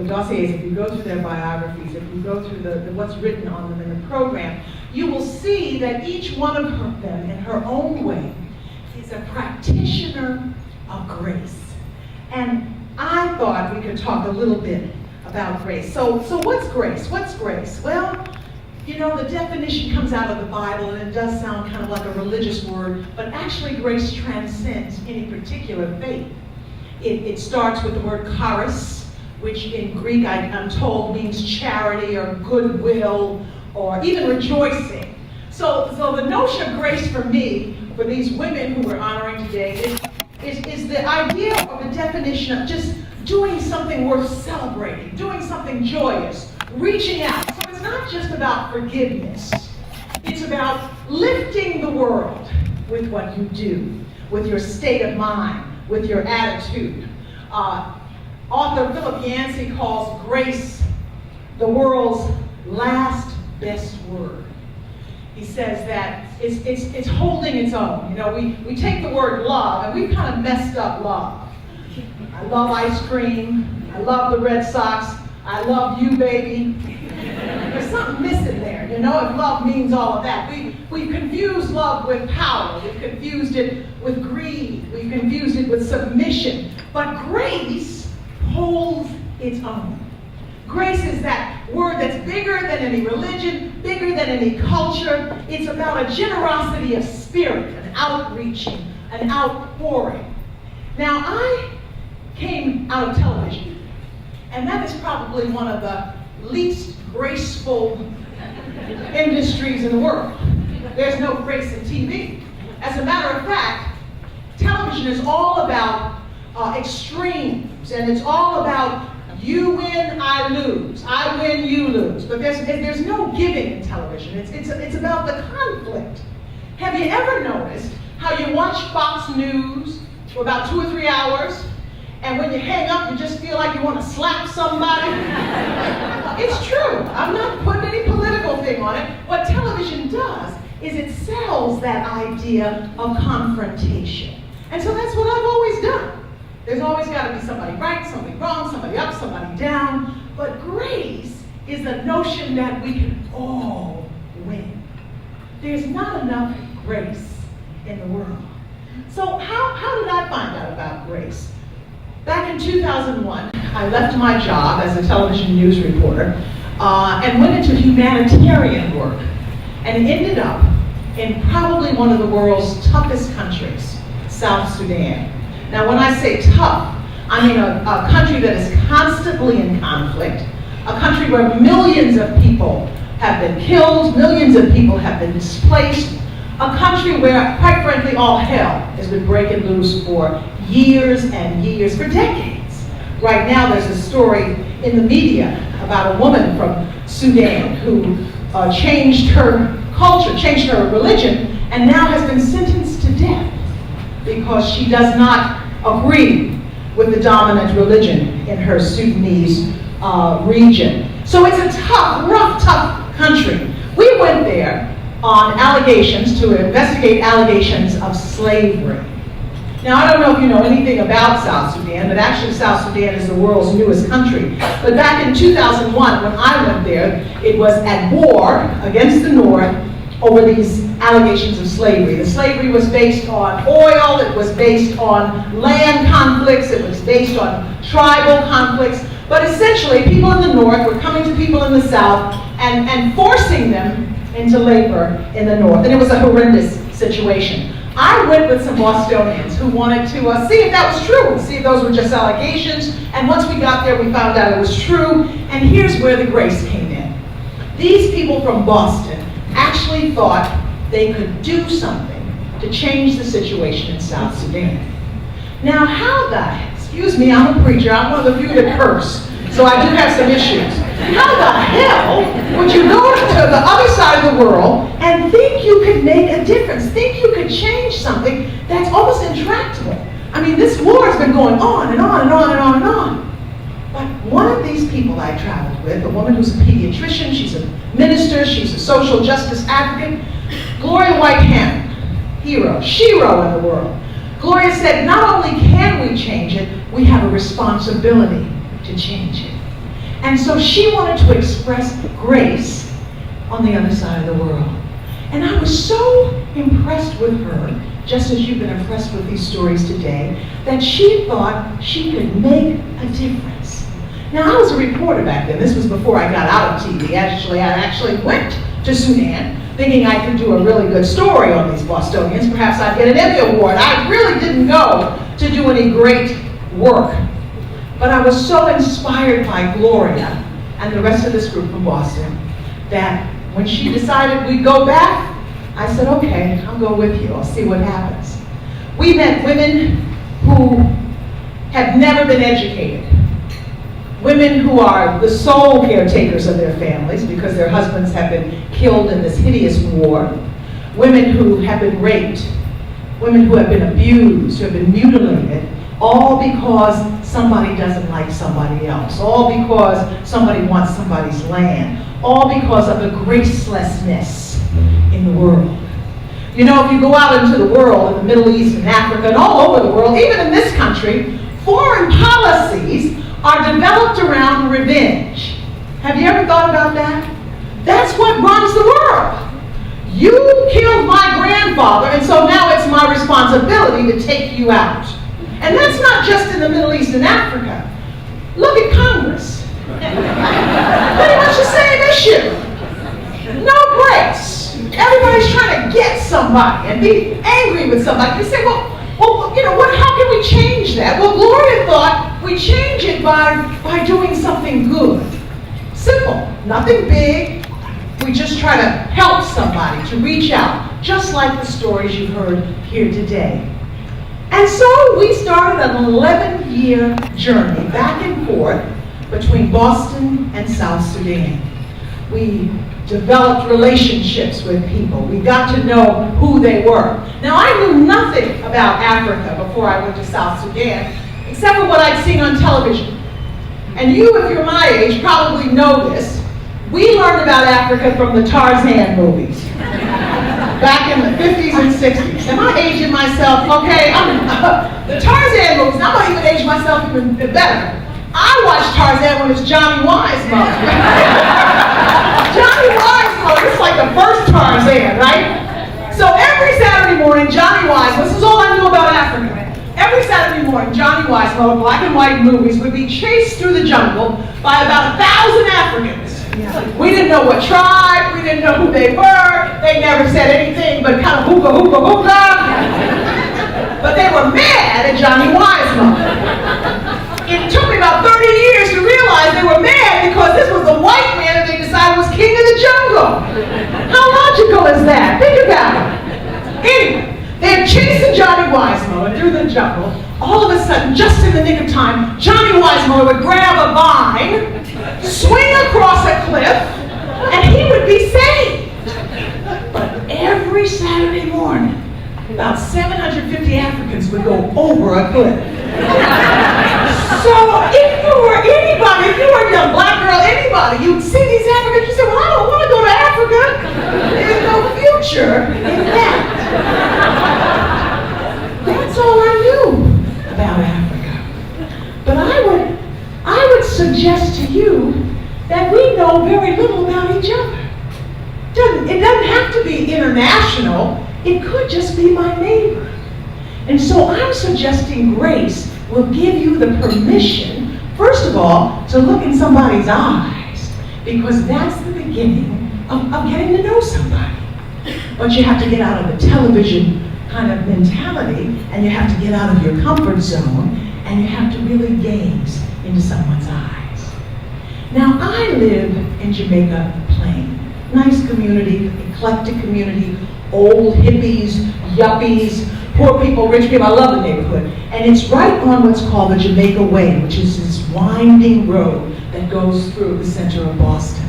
dossiers, if you go through their biographies, if you go through what's written on them in the program, you will see that each one of them, in her own way, is a practitioner of grace. And I thought we could talk a little bit about grace. So what's grace? What's grace? Well, you know, the definition comes out of the Bible, and it does sound kind of like a religious word, but actually grace transcends any particular faith. It starts with the word charis, which in Greek I'm told means charity or goodwill or even rejoicing. So the notion of grace for me, for these women who we're honoring today, is the idea or the definition of just doing something worth celebrating, doing something joyous, reaching out. So it's not just about forgiveness. It's about lifting the world with what you do, with your state of mind, with your attitude. Author Philip Yancey calls grace the world's last best word. He says that it's holding its own. You know, we take the word love and we've kind of messed up love. I love ice cream. I love the Red Sox. I love you, baby. There's something missing there, you know, if love means all of that. We've confused love with power. We've confused it with greed. We've confused it with submission. But grace holds its own. Grace is that word that's bigger than any religion, bigger than any culture. It's about a generosity of spirit, an outreaching, an outpouring. Now, I came out of television, and that is probably one of the least graceful industries in the world. There's no grace in TV. As a matter of fact, television is all about extremes, and it's all about you win, I lose. I win, you lose. But there's no giving in television. It's about the conflict. Have you ever noticed how you watch Fox News for about 2 or 3 hours, and when you hang up, you just feel like you want to slap somebody? It's true. I'm not putting any political thing on it. What television does is it sells that idea of confrontation. And so that's what I've always done. There's always got to be somebody right, somebody wrong, somebody up, somebody down. But grace is the notion that we can all win. There's not enough grace in the world. So how did I find out about grace? Back in 2001, I left my job as a television news reporter and went into humanitarian work and ended up in probably one of the world's toughest countries, South Sudan. Now, when I say tough, I mean a country that is constantly in conflict, a country where millions of people have been killed, millions of people have been displaced, a country where, quite frankly, all hell has been breaking loose for years and years, for decades. Right now, there's a story in the media about a woman from Sudan who changed her culture, changed her religion, and now has been sentenced to death because she does not agree with the dominant religion in her Sudanese region. So it's a tough, rough, tough country. We went there on allegations to investigate allegations of slavery. Now, I don't know if you know anything about South Sudan, but actually South Sudan is the world's newest country. But back in 2001, when I went there, it was at war against the North over these allegations of slavery. The slavery was based on oil, it was based on land conflicts, it was based on tribal conflicts, but essentially people in the North were coming to people in the South and forcing them into labor in the North, and it was a horrendous situation. I went with some Bostonians who wanted to see if that was true, see if those were just allegations, and once we got there we found out it was true, and here's where the grace came in. These people from Boston actually thought they could do something to change the situation in South Sudan. Now, excuse me, I'm a preacher, I'm one of the few that curse, so I do have some issues. How the hell would you go to the other side of the world and think you could make a difference, think you could change something that's almost intractable? I mean, this war has been going on and on and on and on and on. But one of these people I traveled with, a woman who's a pediatrician, she's a minister, she's a social justice advocate, Gloria White-Hammond, hero, she-ro in the world. Gloria said, not only can we change it, we have a responsibility to change it. And so she wanted to express grace on the other side of the world. And I was so impressed with her, just as you've been impressed with these stories today, that she thought she could make a difference. Now, I was a reporter back then. This was before I got out of TV. Actually, I actually went to Sudan thinking I could do a really good story on these Bostonians. Perhaps I'd get an Emmy Award. I really didn't go to do any great work. But I was so inspired by Gloria and the rest of this group from Boston that when she decided we'd go back, I said, okay, I'll go with you. I'll see what happens. We met women who have never been educated, women who are the sole caretakers of their families because their husbands have been killed in this hideous war, women who have been raped, women who have been abused, who have been mutilated, all because somebody doesn't like somebody else, all because somebody wants somebody's land, all because of the gracelessness in the world. You know, if you go out into the world, in the Middle East and Africa and all over the world, even in this country, foreign policies are developed around revenge. Have you ever thought about that? That's what runs the world. You killed my grandfather, and so now it's my responsibility to take you out. And that's not just in the Middle East and Africa. Look at Congress. Pretty much the same issue. No grace. Everybody's trying to get somebody and be angry with somebody. You say, well, you know, how can we change that? Well, Gloria thought we change it by doing something good. Simple, nothing big. We just try to help somebody, to reach out, just like the stories you heard here today. And so we started an 11-year journey back and forth between Boston and South Sudan. We developed relationships with people. We got to know who they were. Now, I knew nothing about Africa before I went to South Sudan, except for what I'd seen on television. And you, if you're my age, probably know this. We learned about Africa from the Tarzan movies back in the 50s and 60s. Am I aging myself? Okay, the Tarzan movies, I'm not even aging myself even better. I watched Tarzan when it's Johnny Weissmuller. Johnny Weissmuller, it's like the first Tarzan, right? So every Saturday morning, Johnny Weissmuller, this is all I knew about Africa. Every Saturday morning, Johnny Weissmuller, black and white movies, would be chased through the jungle by about 1,000 Africans. We didn't know what tribe, we didn't know who they were, they never said anything but kind of hookah, hookah, hookah. But they were mad at Johnny Weissmuller. It took me about 30 years to realize they were mad because this was the white man that they decided was king of the jungle. How logical is that? Think about it. Anyway, they're chasing Johnny Weissmuller through the jungle. All of a sudden, just in the nick of time, Johnny Weissmuller would grab a vine, swing across a cliff, and he would be saved. But every Saturday morning, about 750 Africans would go over a cliff. So if you were anybody, if you were a young black girl, anybody, you'd see these Africans, you say, well, I don't want to go to Africa. There's no future in that. That's all I knew about Africa. But I would suggest to you that we know very little about each other. It doesn't have to be international. It could just be my neighbor. And so I'm suggesting grace will give you the permission, first of all, to look in somebody's eyes, because that's the beginning of getting to know somebody. But you have to get out of the television kind of mentality, and you have to get out of your comfort zone, and you have to really gaze into someone's eyes. Now, I live in Jamaica Plain. Nice community, eclectic community, old hippies, yuppies, poor people, rich people. I love the neighborhood. And it's right on what's called the Jamaica Way, which is this winding road that goes through the center of Boston.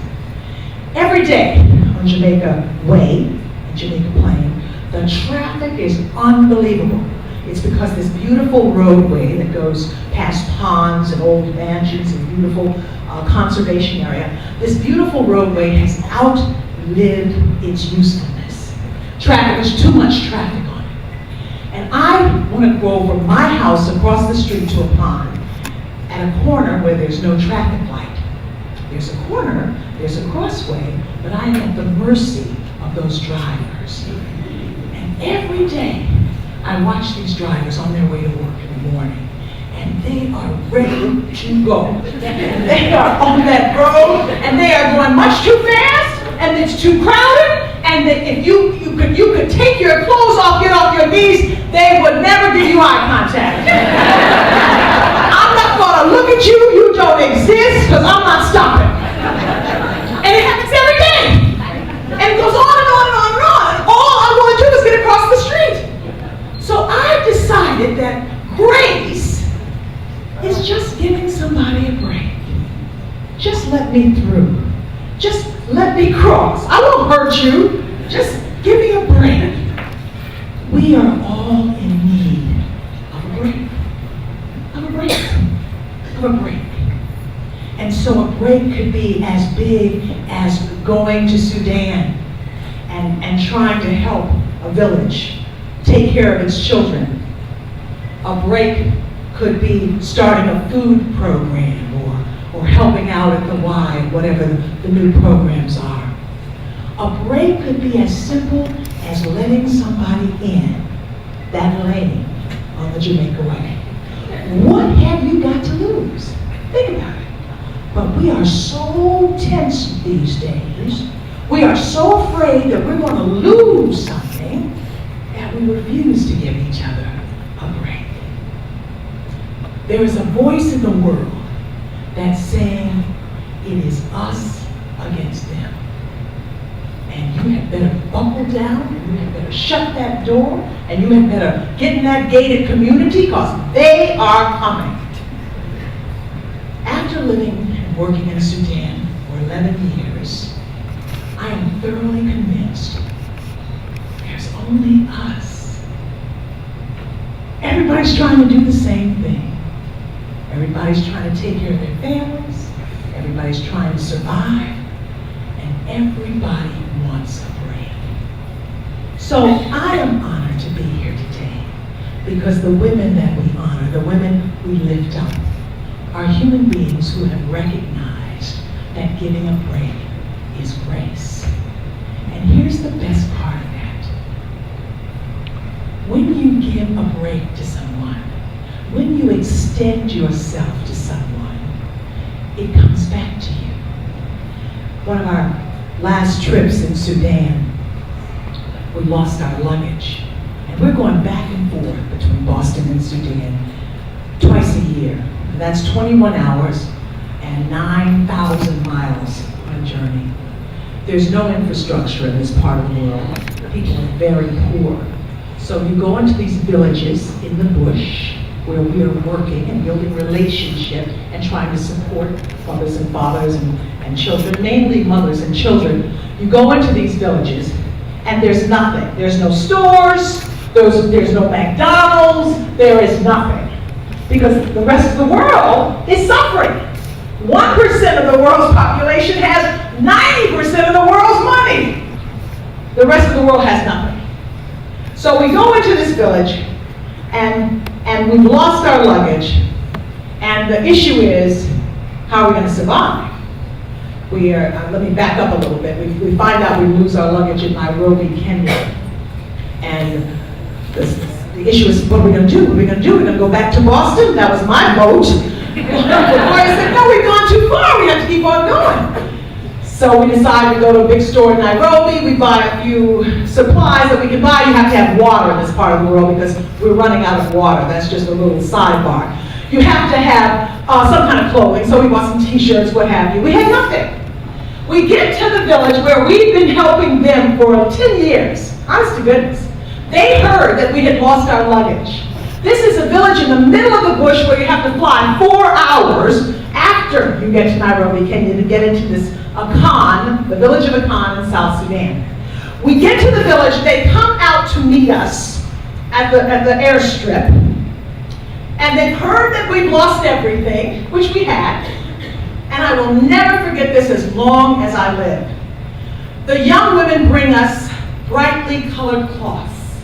Every day on Jamaica Way, and Jamaica Plain, the traffic is unbelievable. It's because this beautiful roadway that goes past ponds and old mansions and beautiful conservation area, this beautiful roadway has outlived its usefulness. There's too much traffic on it. And I want to go from my house across the street to a pond at a corner where there's no traffic light. There's a corner, there's a crossway, but I am at the mercy of those drivers. And every day, I watch these drivers on their way to work in the morning, and they are ready to go. They are on that road, and they are going much too fast, and it's too crowded, and that if you could take your clothes off, get off your knees, they would never give you eye contact. I'm not going to look at you, you don't exist, because I'm not stopping. And it happens every day. And it goes on and on and on and on, and all I want to do is get across the street. So I decided that grace is just giving somebody a break. let me cross. I won't hurt you. Just give me a break. We are all in need of a break. Of a break. Of a break. And so a break could be as big as going to Sudan and trying to help a village take care of its children. A break could be starting a food program or helping out at the Y, whatever the new programs are. A break could be as simple as letting somebody in, that lane on the Jamaica Way. What have you got to lose? Think about it. But we are so tense these days. We are so afraid that we're going to lose something that we refuse to give each other a break. There is a voice in the world that's saying it is us against them. And you had better buckle down, and you had better shut that door, and you had better get in that gated community because they are coming. After living and working in Sudan for 11 years, I am thoroughly convinced there's only us. Everybody's trying to do the same thing. Everybody's trying to take care of their families. Everybody's trying to survive. And everybody wants a break. So I am honored to be here today because the women that we honor, the women we lift up, are human beings who have recognized that giving a break is grace. And here's the best part of that. When you give a break to someone, when you extend yourself to someone, it comes back to you. One of our last trips in Sudan, we lost our luggage. And we're going back and forth between Boston and Sudan twice a year. And that's 21 hours and 9,000 miles on a journey. There's no infrastructure in this part of the world. People are very poor. So you go into these villages in the bush where we are working and building relationship and trying to support mothers and fathers and children, mainly mothers and children. You go into these villages and there's nothing. There's no stores, there's no McDonald's, there is nothing. Because the rest of the world is suffering. 1% of the world's population has 90% of the world's money. The rest of the world has nothing. So we go into this village and we've lost our luggage, and the issue is, how are we going to survive? We are, let me back up a little bit. We find out we lose our luggage in Nairobi, Kenya. And the issue is, what are we going to do? What are we going to do? We're going to go back to Boston? That was my vote. The lawyer said, no, we've gone too far. We have to keep on going. So we decided to go to a big store in Nairobi. We buy a few supplies that we can buy. You have to have water in this part of the world because we're running out of water. That's just a little sidebar. You have to have some kind of clothing. So we bought some t-shirts, what have you. We had nothing. We get to the village where we've been helping them for 10 years. Honest to goodness. They heard that we had lost our luggage. This is a village in the middle of the bush where you have to fly 4 hours after you get to Nairobi, Kenya, to get into this Akan, the village of Akan in South Sudan. We get to the village, they come out to meet us at the airstrip, and they've heard that we've lost everything, which we had, and I will never forget this as long as I live. The young women bring us brightly colored cloths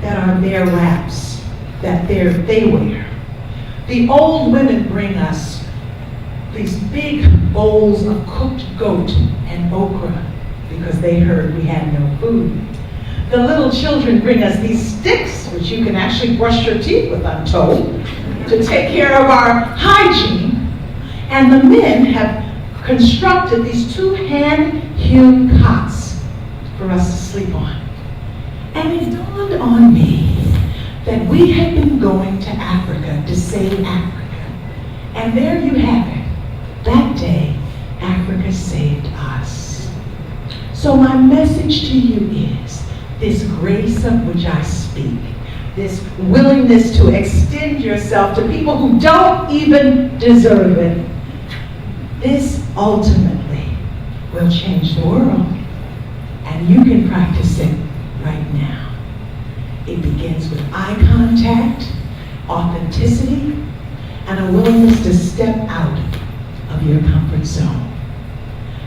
that are their wraps, that they wear. The old women bring us these big bowls of cooked goat and okra because they heard we had no food. The little children bring us these sticks, which you can actually brush your teeth with, I'm told, to take care of our hygiene. And the men have constructed these 2 hand-hewn cots for us to sleep on. And it dawned on me that we had been going to Africa to save Africa. And there you have it. That day, Africa saved us. So my message to you is, this grace of which I speak, this willingness to extend yourself to people who don't even deserve it, this ultimately will change the world. And you can practice it right now. It begins with eye contact, authenticity, and a willingness to step out of your comfort zone.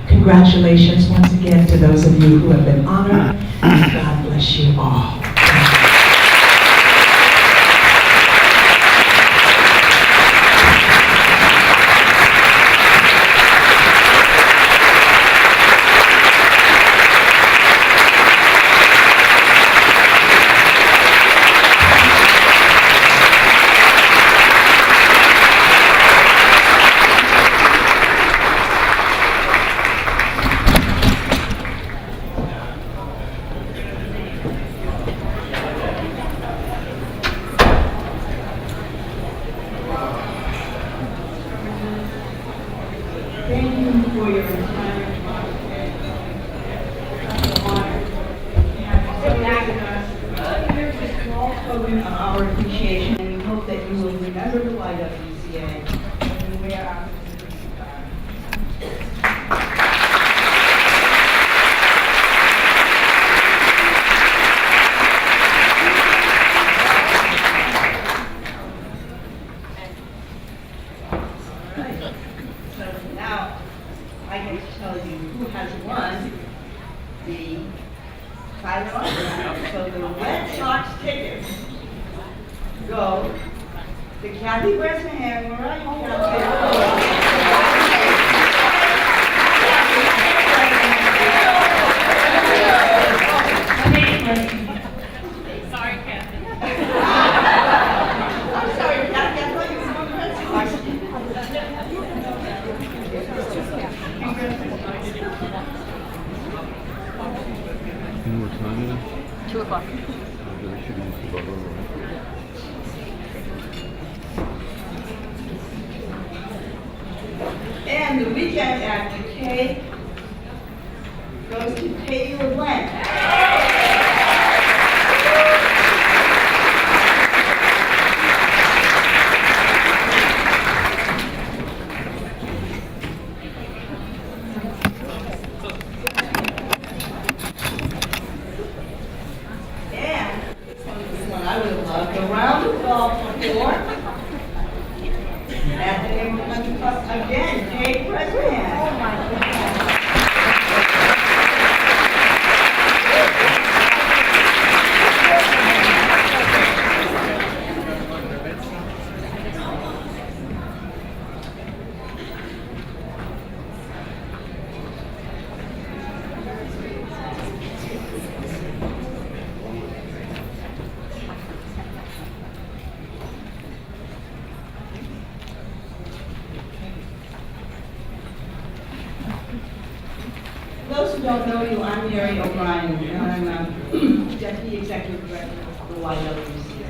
Congratulations once again to those of you who have been honored, and God bless you all. Thank you for your inspiring talk today. Such an honor to have you celebrating us. Here's a small token of our appreciation, and we hope that you will remember the YWCA when you wear our specific attire. So now, I get to tell you who has won the silent autograph. So the Red Sox tickets go to Kathy Bresnahan. Where are you, Kathy? Sorry, Kathy. I'm sorry, Kathy, I thought you were from the Red Sox. You know what time it is? 2 o'clock. I really should have used the bubble, right? And the weekend after cake goes to Katie LeBlanc. And this one I would have loved, a round of golf before. At the neighborhood country club again, Kate Bresnahan. Oh my goodness. For those who don't know you, I'm Mary O'Brien, and I'm Deputy Executive Director of the YWCA.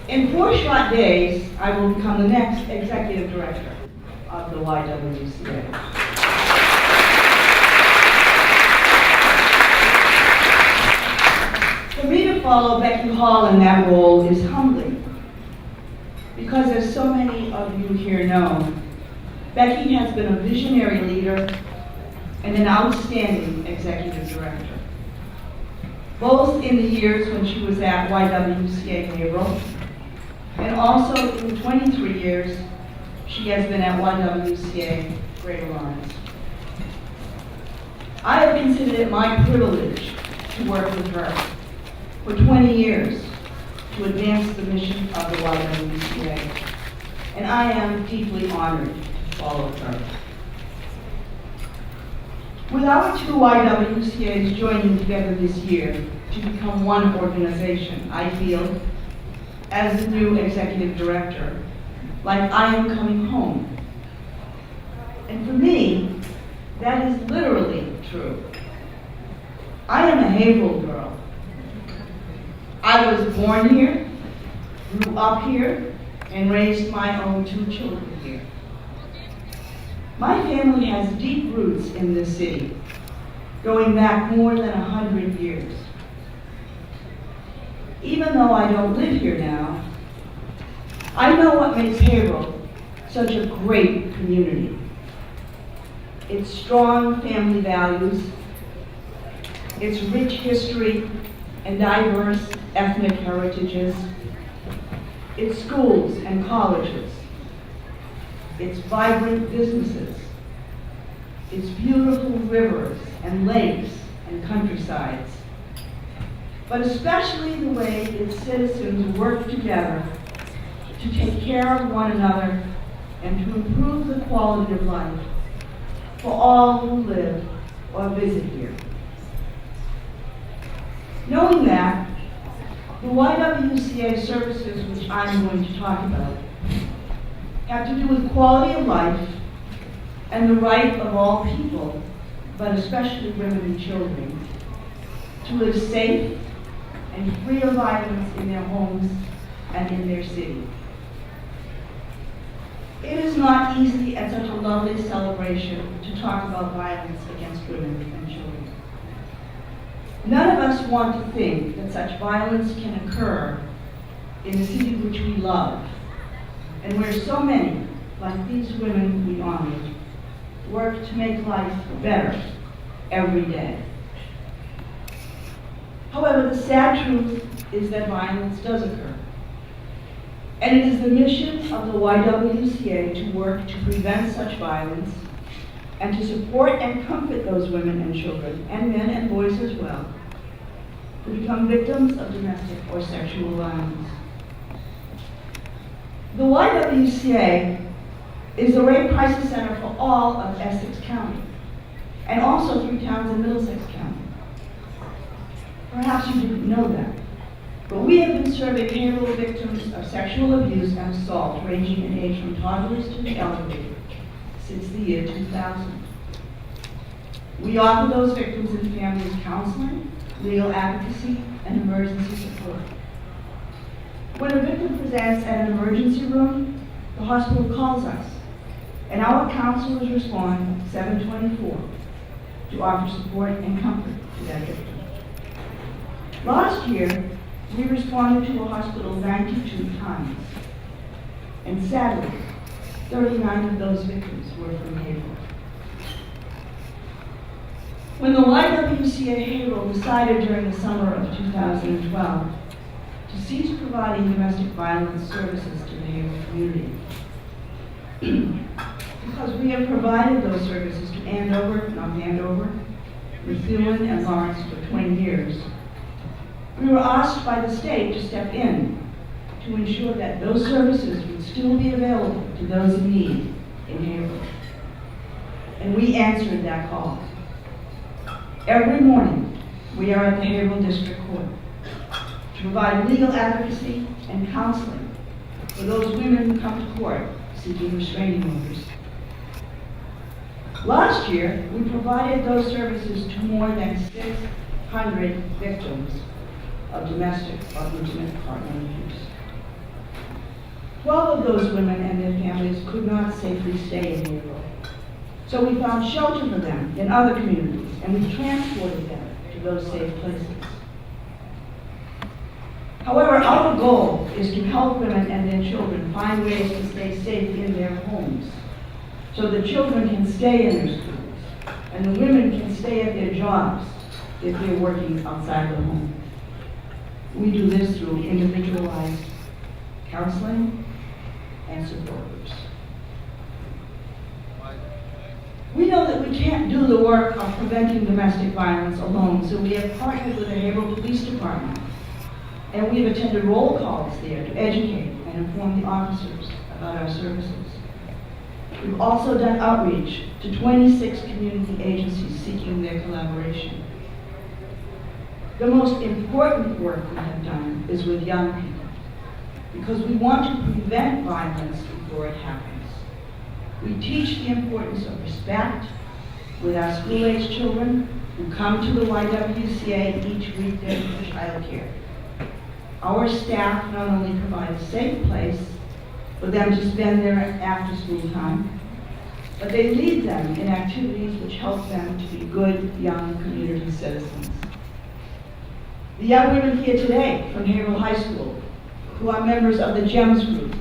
In 4 short days, I will become the next Executive Director of the YWCA. For me to follow Becky Hall in that role is humbling, because as so many of you here know, Becky has been a visionary leader and an outstanding executive director, both in the years when she was at YWCA Haverhill, and also in the 23 years she has been at YWCA Greater Lawrence. I have considered it my privilege to work with her for 20 years to advance the mission of the YWCA, and I am deeply honored all of her. With our 2 YWCAs joining together this year to become one organization, I feel, as the new executive director, like I am coming home. And for me, that is literally true. I am a Haverhill girl. I was born here, grew up here, and raised my own 2 children here. My family has deep roots in this city, going back more than 100 years. Even though I don't live here now, I know what makes Haverhill such a great community. its strong family values, its rich history and diverse ethnic heritages, its schools and colleges, its vibrant businesses, its beautiful rivers and lakes and countrysides, but especially the way its citizens work together to take care of one another and to improve the quality of life for all who live or visit here. Knowing that, the YWCA services which I'm going to talk about have to do with quality of life and the right of all people, but especially women and children, to live safe and free of violence in their homes and in their city. It is not easy at such a lovely celebration to talk about violence against women and children. None of us want to think that such violence can occur in a city which we love, and where so many, like these women we honored, work to make life better every day. However, the sad truth is that violence does occur. And it is the mission of the YWCA to work to prevent such violence and to support and comfort those women and children, and men and boys as well, who become victims of domestic or sexual violence. The YWCA is the Rape Crisis Center for all of Essex County, and also 3 towns in Middlesex County. Perhaps you didn't know that. But we have been serving Haverhill victims of sexual abuse and assault ranging in age from toddlers to the elderly since the year 2000. We offer those victims and families counseling, legal advocacy, and emergency support. When a victim presents at an emergency room, the hospital calls us, and our counselors respond 7/24 to offer support and comfort to that victim. Last year, we responded to a hospital 92 times, and sadly, 39 of those victims were from Haverhill. When the YWCA Haverhill decided during the summer of 2012 to cease providing domestic violence services to the Haverhill community, because we have provided those services to Andover, Methuen, and Lawrence for 20 years, we were asked by the state to step in to ensure that those services would still be available to those in need in Haverhill. And we answered that call. Every morning, we are at the Haverhill District Court to provide legal advocacy and counseling for those women who come to court seeking restraining orders. Last year, we provided those services to more than 600 victims of domestic or intimate partner abuse. 12 of those women and their families could not safely stay in Haverhill. So we found shelter for them in other communities, and we transported them to those safe places. However, our goal is to help women and their children find ways to stay safe in their homes, so the children can stay in their schools, and the women can stay at their jobs if they're working outside the home. We do this through individualized counseling and support groups. We know that we can't do the work of preventing domestic violence alone, so we have partnered with the Haverhill Police Department, and we've attended roll calls there to educate and inform the officers about our services. We've also done outreach to 26 community agencies seeking their collaboration. The most important work we have done is with young people, because we want to prevent violence before it happens. We teach the importance of respect with our school-age children who come to the YWCA each weekday for childcare. Our staff not only provide a safe place for them to spend their after-school time, but they lead them in activities which help them to be good young community citizens. The young women here today from Haverhill High School, who are members of the GEMS group,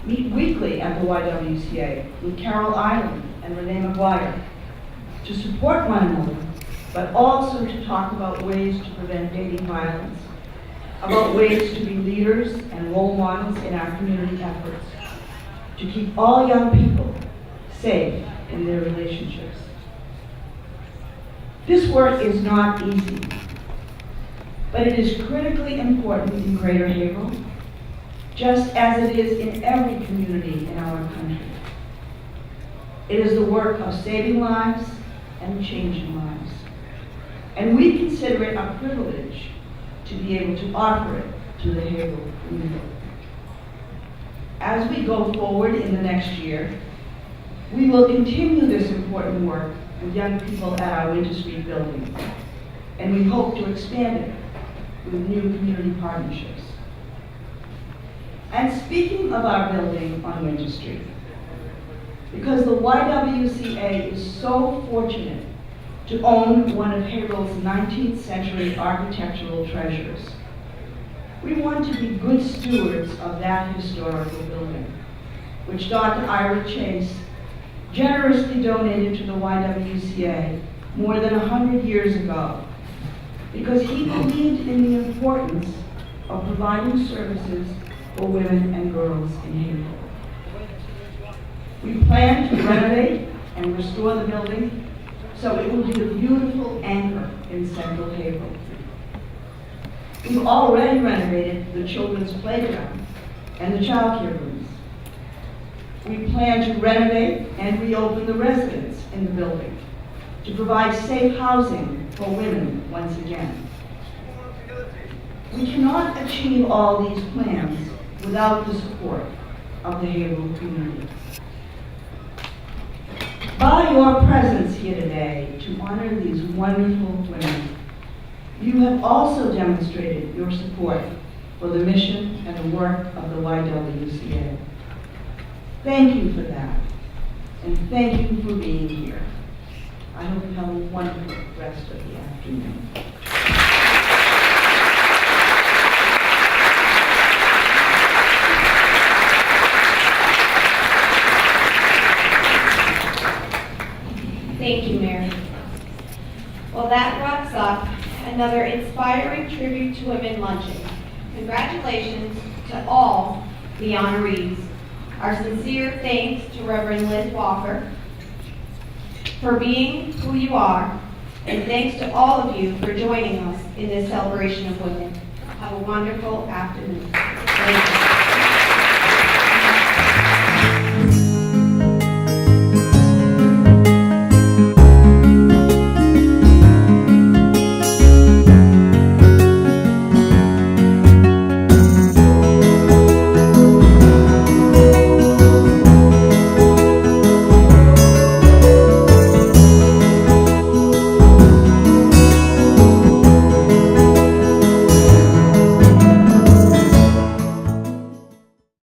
meet weekly at the YWCA with Carol Island and Renee McGuire. to support one another, but also to talk about ways to prevent dating violence, about ways to be leaders and role models in our community efforts, to keep all young people safe in their relationships. This work is not easy, but it is critically important in Greater Haverhill, just as it is in every community in our country. It is the work of saving lives and changing lives. And we consider it a privilege to be able to offer it to the Haverhill community. As we go forward in the next year, we will continue this important work with young people at our Winter Street building, and we hope to expand it with new community partnerships. And speaking of our building on Winter Street, because the YWCA is so fortunate to own one of Haverhill's 19th century architectural treasures, we want to be good stewards of that historical building, which Dr. Ira Chase generously donated to the YWCA more than 100 years ago, because he believed in the importance of providing services for women and girls in Haverhill. We plan to renovate and restore the building so it will be a beautiful anchor in central Haverhill. We've already renovated the children's playground and the child care rooms. We plan to renovate and reopen the residence in the building to provide safe housing for women once again. We cannot achieve all these plans without the support of the Haverhill community. By your presence here today to honor these wonderful women, you have also demonstrated your support for the mission and the work of the YWCA. Thank you for that, and thank you for being here. I hope you have a wonderful rest of the afternoon. Thank you, Mary. Well, that wraps up another inspiring tribute to women luncheon. Congratulations to all the honorees. Our sincere thanks to Reverend Liz Walker for being who you are, and thanks to all of you for joining us in this celebration of women. Have a wonderful afternoon. Thank you.